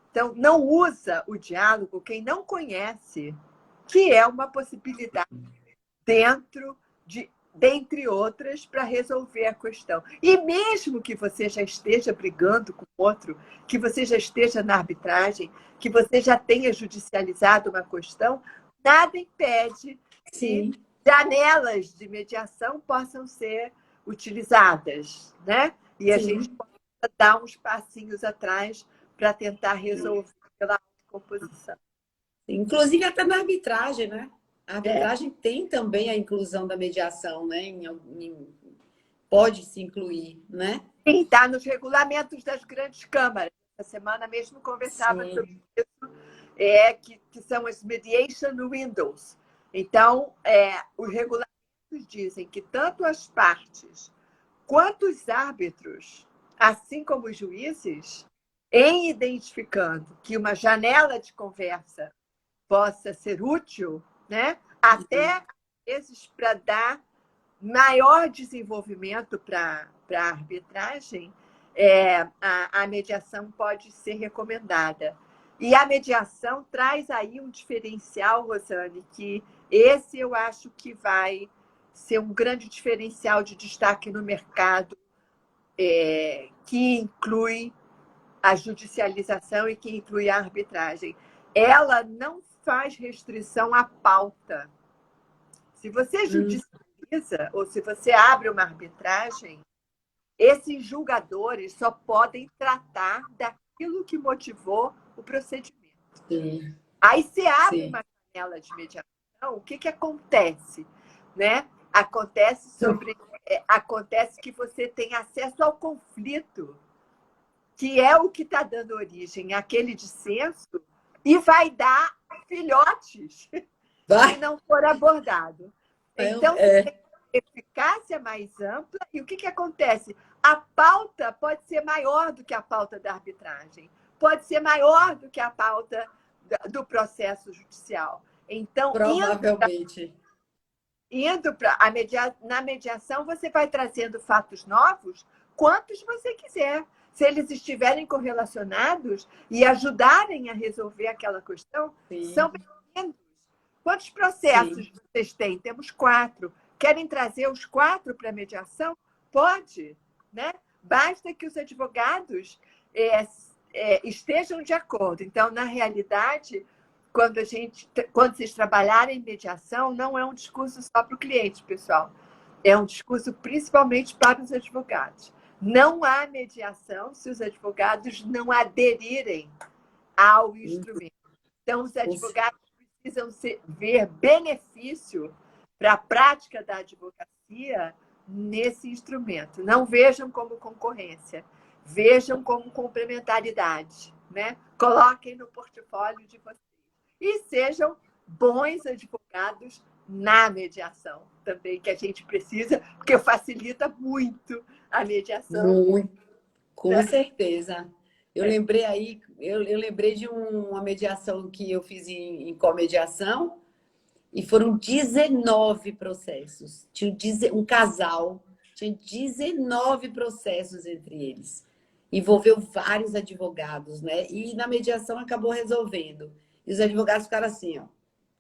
Então, não usa o diálogo quem não conhece, que é uma possibilidade dentre outras, para resolver a questão. E mesmo que você já esteja brigando com outro, que você já esteja na arbitragem, que você já tenha judicializado uma questão, nada impede que Sim, janelas de mediação possam ser utilizadas, né? E a gente sim. pode dar uns passinhos atrás para tentar resolver pela composição. Inclusive até na arbitragem, né? A É. arbitragem tem também a inclusão da mediação, né? Pode se incluir, né? Sim, está nos regulamentos das grandes câmaras. Essa semana mesmo conversava sobre Sim. isso, que são as mediation windows. Então, os regulamentos dizem que tanto as partes quanto os árbitros, assim como os juízes, em identificando que uma janela de conversa possa ser útil, né? Até às vezes para dar maior desenvolvimento para a arbitragem, a mediação pode ser recomendada. E a mediação traz aí um diferencial, Rosane, que esse eu acho que vai ser um grande diferencial de destaque no mercado, que inclui a judicialização e que inclui a arbitragem. Ela não faz restrição à pauta. Se você judicializa juiza ou se você abre uma arbitragem, esses julgadores só podem tratar daquilo que motivou o procedimento. Sim, Aí se abre sim. uma janela de mediação, o que acontece? Né? Acontece que você tem acesso ao conflito, que é o que está dando origem àquele dissenso, e vai dar filhotes se Vai. não for abordado. Então, você É, tem eficácia mais ampla, e o que acontece? A pauta pode ser maior do que a pauta da arbitragem, pode ser maior do que a pauta do processo judicial. Então, provavelmente. indo para na mediação, você vai trazendo fatos novos, quantos você quiser. Se eles estiverem correlacionados e ajudarem a resolver aquela questão, são Sim, bem-vindos. Quantos processos sim. vocês têm? Temos 4. Querem trazer os 4 para a mediação? Pode, né? Basta que os advogados estejam de acordo. Então, na realidade, quando vocês trabalharem em mediação, não é um discurso só para o cliente, pessoal. É um discurso principalmente para os advogados. Não há mediação se os advogados não aderirem ao instrumento. Então, os advogados precisam ver benefício para a prática da advocacia nesse instrumento. Não vejam como concorrência, vejam como complementaridade. Né? Coloquem no portfólio de vocês. E sejam bons advogados na mediação também, que a gente precisa, porque facilita muito a mediação. Muito, com Né? certeza. Eu lembrei de uma mediação que eu fiz em comediação e foram 19 processos. Tinha um casal, tinha 19 processos entre eles. Envolveu vários advogados, né? E na mediação acabou resolvendo. E os advogados ficaram assim, ó,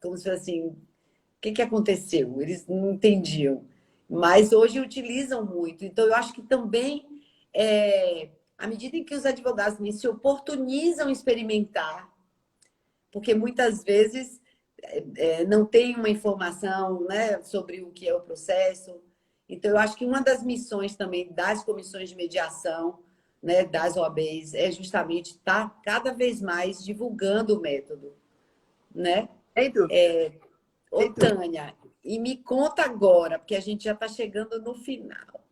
como se fosse assim, o que aconteceu? Eles não entendiam. Mas hoje utilizam muito. Então, eu acho que também, à medida em que os advogados também se oportunizam experimentar, porque muitas vezes não tem uma informação, né, sobre o que é o processo. Então, eu acho que uma das missões também das comissões de mediação, né, das OABs, é justamente estar cada vez mais divulgando o método, né? Sem dúvida. Ô, Sem dúvida. Tânia, e me conta agora, porque a gente já está chegando no final.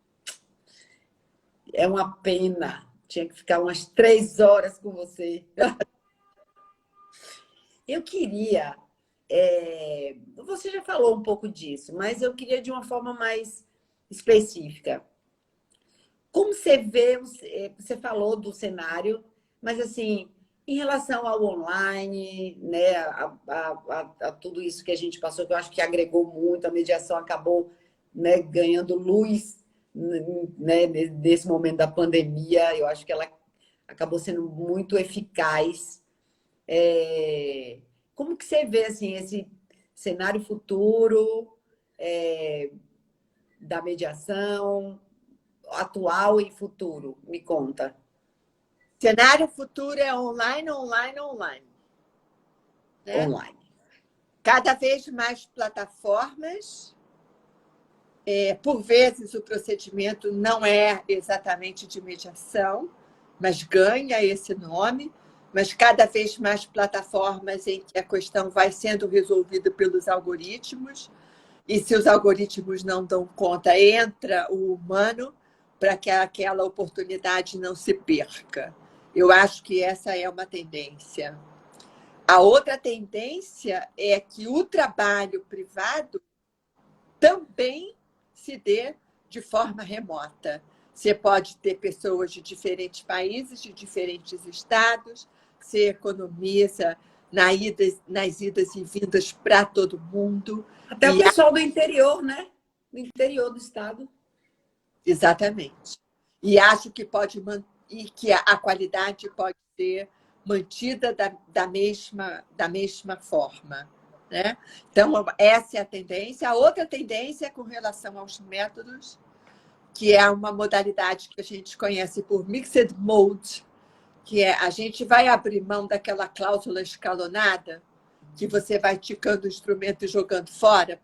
É uma pena. Tinha que ficar umas 3 horas com você. Eu queria. Você já falou um pouco disso, mas eu queria de uma forma mais específica. Como você vê, você falou do cenário, mas assim, em relação ao online, né, a tudo isso que a gente passou, que eu acho que agregou muito, a mediação acabou, né, ganhando luz, né, nesse momento da pandemia, eu acho que ela acabou sendo muito eficaz. Como que você vê assim, esse cenário futuro da mediação, atual e futuro? Me conta. Cenário futuro é online, online, online. Né? Online. Cada vez mais plataformas. Por vezes, o procedimento não é exatamente de mediação, mas ganha esse nome. Mas cada vez mais plataformas em que a questão vai sendo resolvida pelos algoritmos. E se os algoritmos não dão conta, entra o humano para que aquela oportunidade não se perca. Eu acho que essa é uma tendência. A outra tendência é que o trabalho privado também se dê de forma remota. Você pode ter pessoas de diferentes países, de diferentes estados, você economiza nas idas e vindas para todo mundo. Até o pessoal do interior, né? Do interior do estado. Exatamente. E acho que e que a qualidade pode ser mantida da mesma forma. Né? Então, essa é a tendência. A outra tendência é com relação aos métodos, que é uma modalidade que a gente conhece por Mixed Mode, que é a gente vai abrir mão daquela cláusula escalonada, que você vai ticando o instrumento e jogando fora.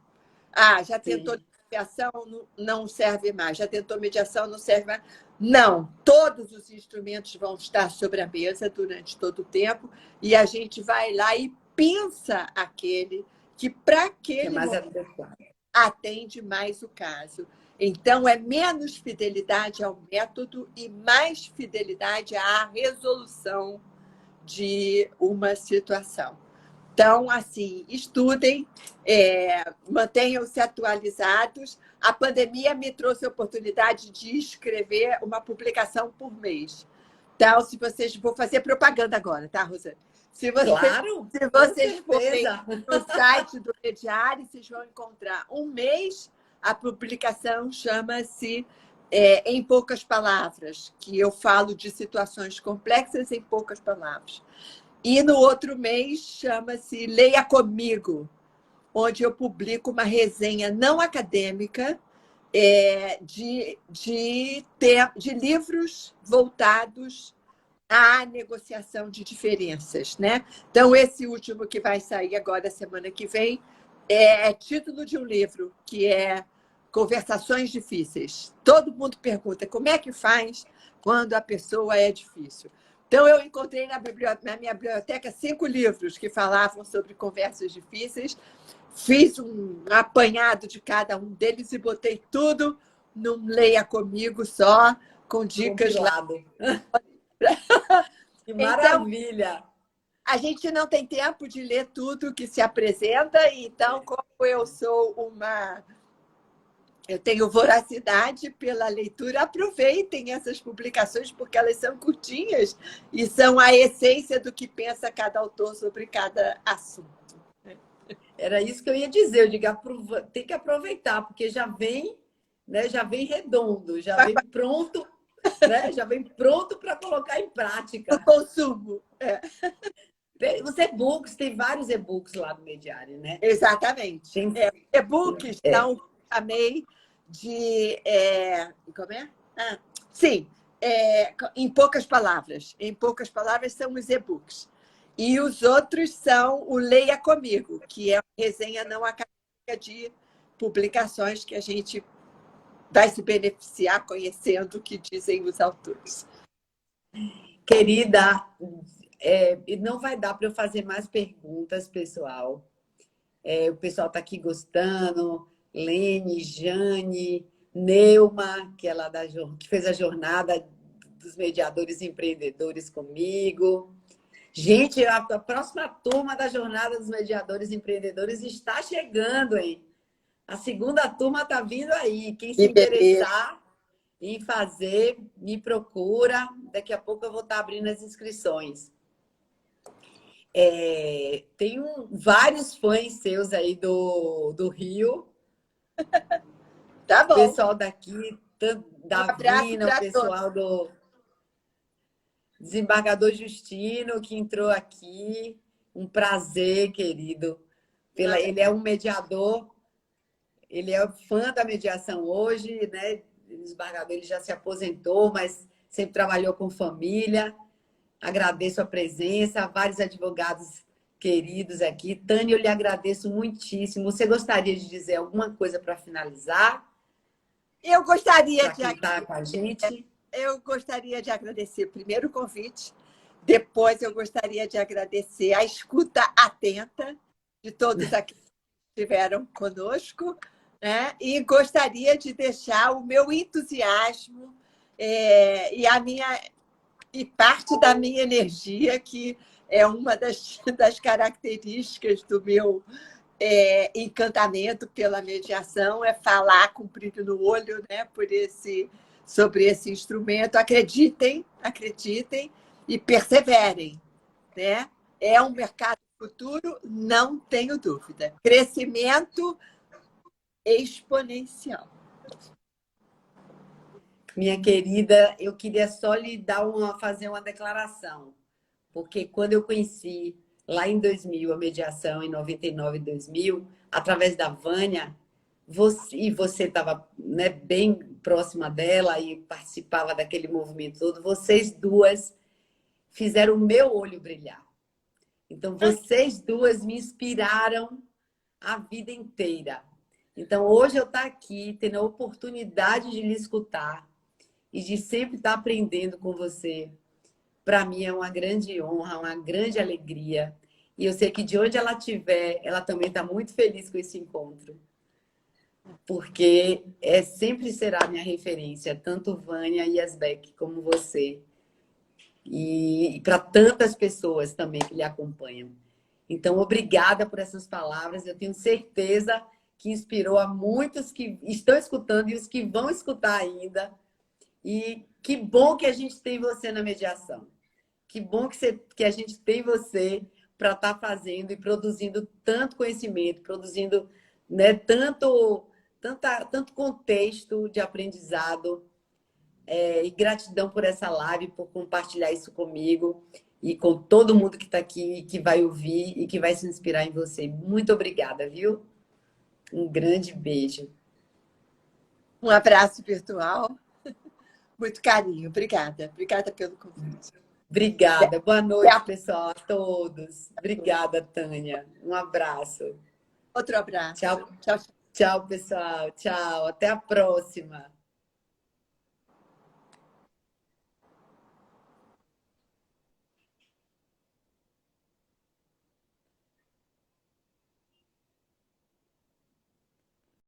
Ah, já tentou Sim. mediação não serve mais, já tentou mediação, não serve mais. Não, todos os instrumentos vão estar sobre a mesa durante todo o tempo e a gente vai lá e pensa aquele que, para Que é aquele mais momento, adequado. atende mais o caso. Então, é menos fidelidade ao método e mais fidelidade à resolução de uma situação. Então, assim, estudem, mantenham-se atualizados. A pandemia me trouxe a oportunidade de escrever uma publicação por mês. Então, se vocês... Vou fazer propaganda agora, tá, Rosane? Claro, Se com vocês forem certeza. no site do Mediare, vocês vão encontrar um mês. A publicação chama-se Em Poucas Palavras, que eu falo de situações complexas em poucas palavras. E no outro mês chama-se Leia Comigo, onde eu publico uma resenha não acadêmica de livros voltados à negociação de diferenças, né? Então, esse último que vai sair agora, semana que vem, é título de um livro, que é Conversações Difíceis. Todo mundo pergunta como é que faz quando a pessoa é difícil. Então, eu encontrei na minha biblioteca 5 livros que falavam sobre conversas difíceis, fiz um apanhado de cada um deles e botei tudo num Leia Comigo só, com dicas lá. Compilado. Que Então, maravilha! a gente não tem tempo de ler tudo que se apresenta, então, como eu tenho voracidade pela leitura, aproveitem essas publicações, porque elas são curtinhas e são a essência do que pensa cada autor sobre cada assunto. Era isso que eu ia dizer. Eu digo, tem que aproveitar, porque já vem, né, já vem redondo, já vem pronto, né, já vem pronto para colocar em prática. O consumo. Os e-books, tem vários e-books lá no Mediário, né? Exatamente. Tem... E-books são, chamei de... como é? Sim, em poucas palavras. Em poucas palavras são os e-books. E os outros são o Leia Comigo, que é uma resenha não acadêmica de publicações que a gente vai se beneficiar conhecendo o que dizem os autores. Querida, não vai dar para eu fazer mais perguntas, pessoal. O pessoal está aqui gostando. Lene, Jane, Neuma, que fez a jornada dos mediadores empreendedores comigo. Gente, a próxima turma da Jornada dos Mediadores Empreendedores está chegando, hein? A segunda turma está vindo aí. Quem se interessar em fazer, me procura. Daqui a pouco eu vou estar abrindo as inscrições. Tenho vários fãs seus aí do Rio. Tá bom. O pessoal daqui, da Vina, o pessoal do Desembargador Justino, que entrou aqui. Um prazer, querido. Ele é um mediador, ele é fã da mediação hoje, né? O desembargador ele já se aposentou, mas sempre trabalhou com família. Agradeço a presença, vários advogados queridos aqui. Tânia, eu lhe agradeço muitíssimo. Você gostaria de dizer alguma coisa para finalizar? Eu gostaria de estar com a gente. Eu gostaria de agradecer primeiro o convite, depois eu gostaria de agradecer a escuta atenta de todos aqui que estiveram conosco, né? E gostaria de deixar o meu entusiasmo e parte da minha energia, que é uma das características do meu encantamento pela mediação, é falar com brilho no olho, né, sobre esse instrumento. Acreditem e perseverem, né? É um mercado futuro, não tenho dúvida. Crescimento exponencial. Minha querida, eu queria só lhe fazer uma declaração, porque quando eu conheci lá em 2000 a mediação, em 99 e 2000, através da Vânia, você estava, né, bem próxima dela e participava daquele movimento todo, vocês duas fizeram o meu olho brilhar. Então, vocês duas me inspiraram a vida inteira. Então, hoje eu estar aqui, tendo a oportunidade de lhe escutar e de sempre estar aprendendo com você, para mim é uma grande honra, uma grande alegria. E eu sei que de onde ela estiver, ela também está muito feliz com esse encontro. Porque sempre será minha referência, tanto Vânia e Yasbeck como você. E para tantas pessoas também que lhe acompanham. Então, obrigada por essas palavras. Eu tenho certeza que inspirou a muitos que estão escutando e os que vão escutar ainda. E que bom que a gente tem você na mediação. Que bom que a gente tem você para estar fazendo e produzindo tanto conhecimento, produzindo, né, tanto contexto de aprendizado. E gratidão por essa live, por compartilhar isso comigo e com todo mundo que está aqui, que vai ouvir e que vai se inspirar em você. Muito obrigada, viu? Um grande beijo. Um abraço virtual. Muito carinho. Obrigada. Obrigada pelo convite. Obrigada. Boa Até noite, pessoal, a todos. Obrigada, Tânia. Um abraço. outro abraço. Tchau, Tchau. tchau, pessoal. Tchau. Até a próxima.